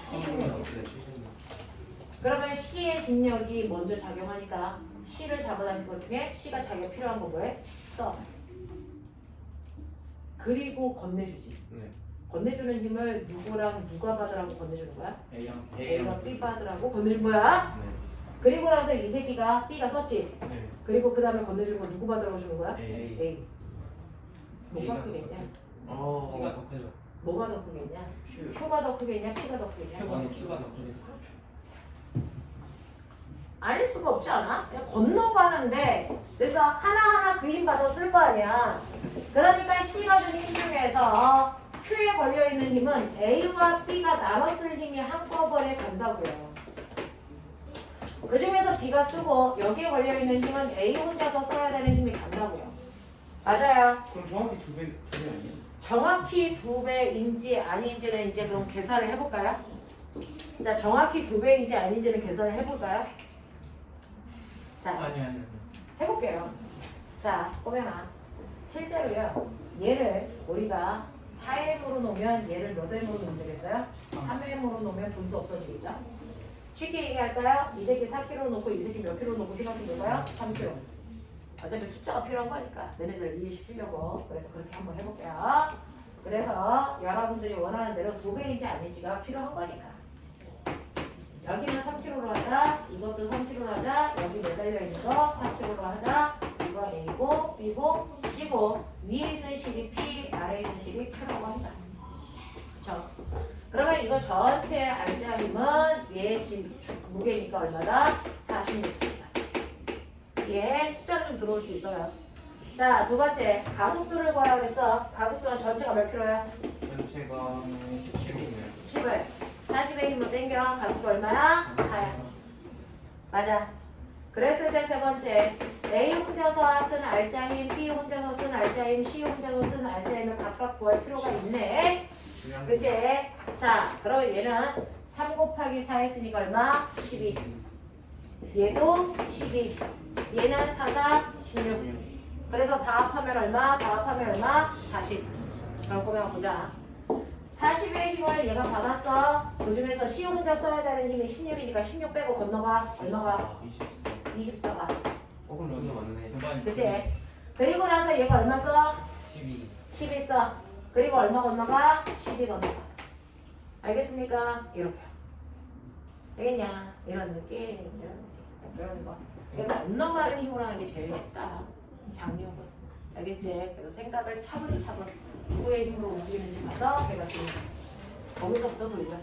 C 중력. 그러면 C의 중력이 먼저 작용하니까 C를 잡아당긴 것 중에 C가 자기가 필요한 거 뭐해? 써. 그리고 건네주지. 네. 건네주는 힘을 누구랑 누가 받으라고 건네주는 거야? A랑 B 받으라고 건네준 거야. 네. 그리고 나서 이 새끼가 B가 썼지. 네. 그리고 그 다음에 건네주는 거 누구 받으라고 주는 거야? A. A. 뭐가 A가 크겠냐? C가 더 크죠. 뭐가 더 크겠냐? Q. Q가 더 크겠냐? P가 더 크겠냐? Q가 더 크죠. 아닐 수가 없지 않아? 그냥 건너가는데 그래서 하나하나 그 힘 받아 쓸 거 아니야. 그러니까 C가 준 힘 중에서 Q에 걸려있는 힘은 A와 B가 나눠 쓸 힘이 한꺼번에 간다고요. 그 중에서 B가 쓰고 여기에 걸려있는 힘은 A 혼자서 써야 되는 힘이 간다고요. 맞아요. 그럼 정확히 두 배 아니에요? 정확히 2배인지 아닌지는 이제 그럼 계산을 해볼까요? 자, 정확히 2배인지 아닌지는 계산을 해볼까요? 자, 아니요. 해볼게요. 자, 꼬맹아. 실제로요. 얘를 우리가 4M으로 놓으면 얘를 몇 M으로 놓으면 되겠어요? 3M으로 3m로 놓으면 분수 없어지겠죠? 쉽게 얘기할까요? 이 새끼 4kg 놓고 이 새끼 몇 kg 놓고 생각해 볼까요? 3kg. 어차피 숫자가 필요한 거니까 너네들 이해시키려고. 그래서 그렇게 한번 해볼게요. 그래서 여러분들이 원하는 대로 2배인지 아닌지가 필요한 거니까. 여기는 3kg로 하자. 이것도 3kg로 하자. 여기 매달려 있는 거 4kg로 하자. 이거 A고 B고 C고 위에 있는 실이 P, 아래에 있는 실이 Q라고 합니다. 그쵸? 그러면 이거 전체 알짜림은 얘 무게니까 얼마다? 46입니다. 얘 숫자는 좀 들어올 수 있어요. 자, 두 번째 가속도를 구하라 그랬어. 가속도는 전체가 몇 킬로야? 전체가 17이네요. 10을 40에 힘으로 땡겨. 가속도 얼마야? 4야. 맞아. 그랬을 때 세 번째 A 혼자서 쓴 알짜힘, B 혼자서 쓴 알짜힘, C 혼자서 쓴 알짜힘을 각각 구할 필요가 있네. 그치? 자, 그러면 얘는 3 곱하기 4 했으니까 얼마? 12. 얘도 12. 얘는 4, 4, 16. 그래서 다 합하면 얼마? 다 합하면 얼마? 40. 그럼 꼬매만 보자. 40의 힘을 얘가 받았어. 그 중에서 C 혼자 써야 되는 힘이 16이니까 16 빼고 건너가. 얼마가? 24가. 그럼 여기 맞네. 그치? 그리고 나서 얘가 얼마 써? 12. 12 써. 그리고 얼마 건너가? 12 건너가. 알겠습니까? 이렇게. 되겠냐? 이런 느낌. 이런 거. 얘가 건너가는 힘으로 하는 게 제일 쉽다. 장력은. 알겠지? 그래서 생각을 차분차분 누구의 힘으로 움직이는지 봐서 배가 좀 거기서부터 돌려.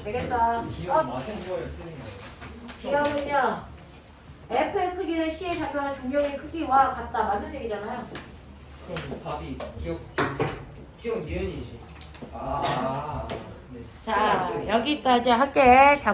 되겠어? 기억 맛은 거예요, 틀린 거예요. 기억은요. F의 크기는 C에 작용하는 중력의 크기와 같다. 맞는 얘기잖아요. 그럼 답이 기억 기억 니은이지. 아. 네. 자, 여기까지 할게.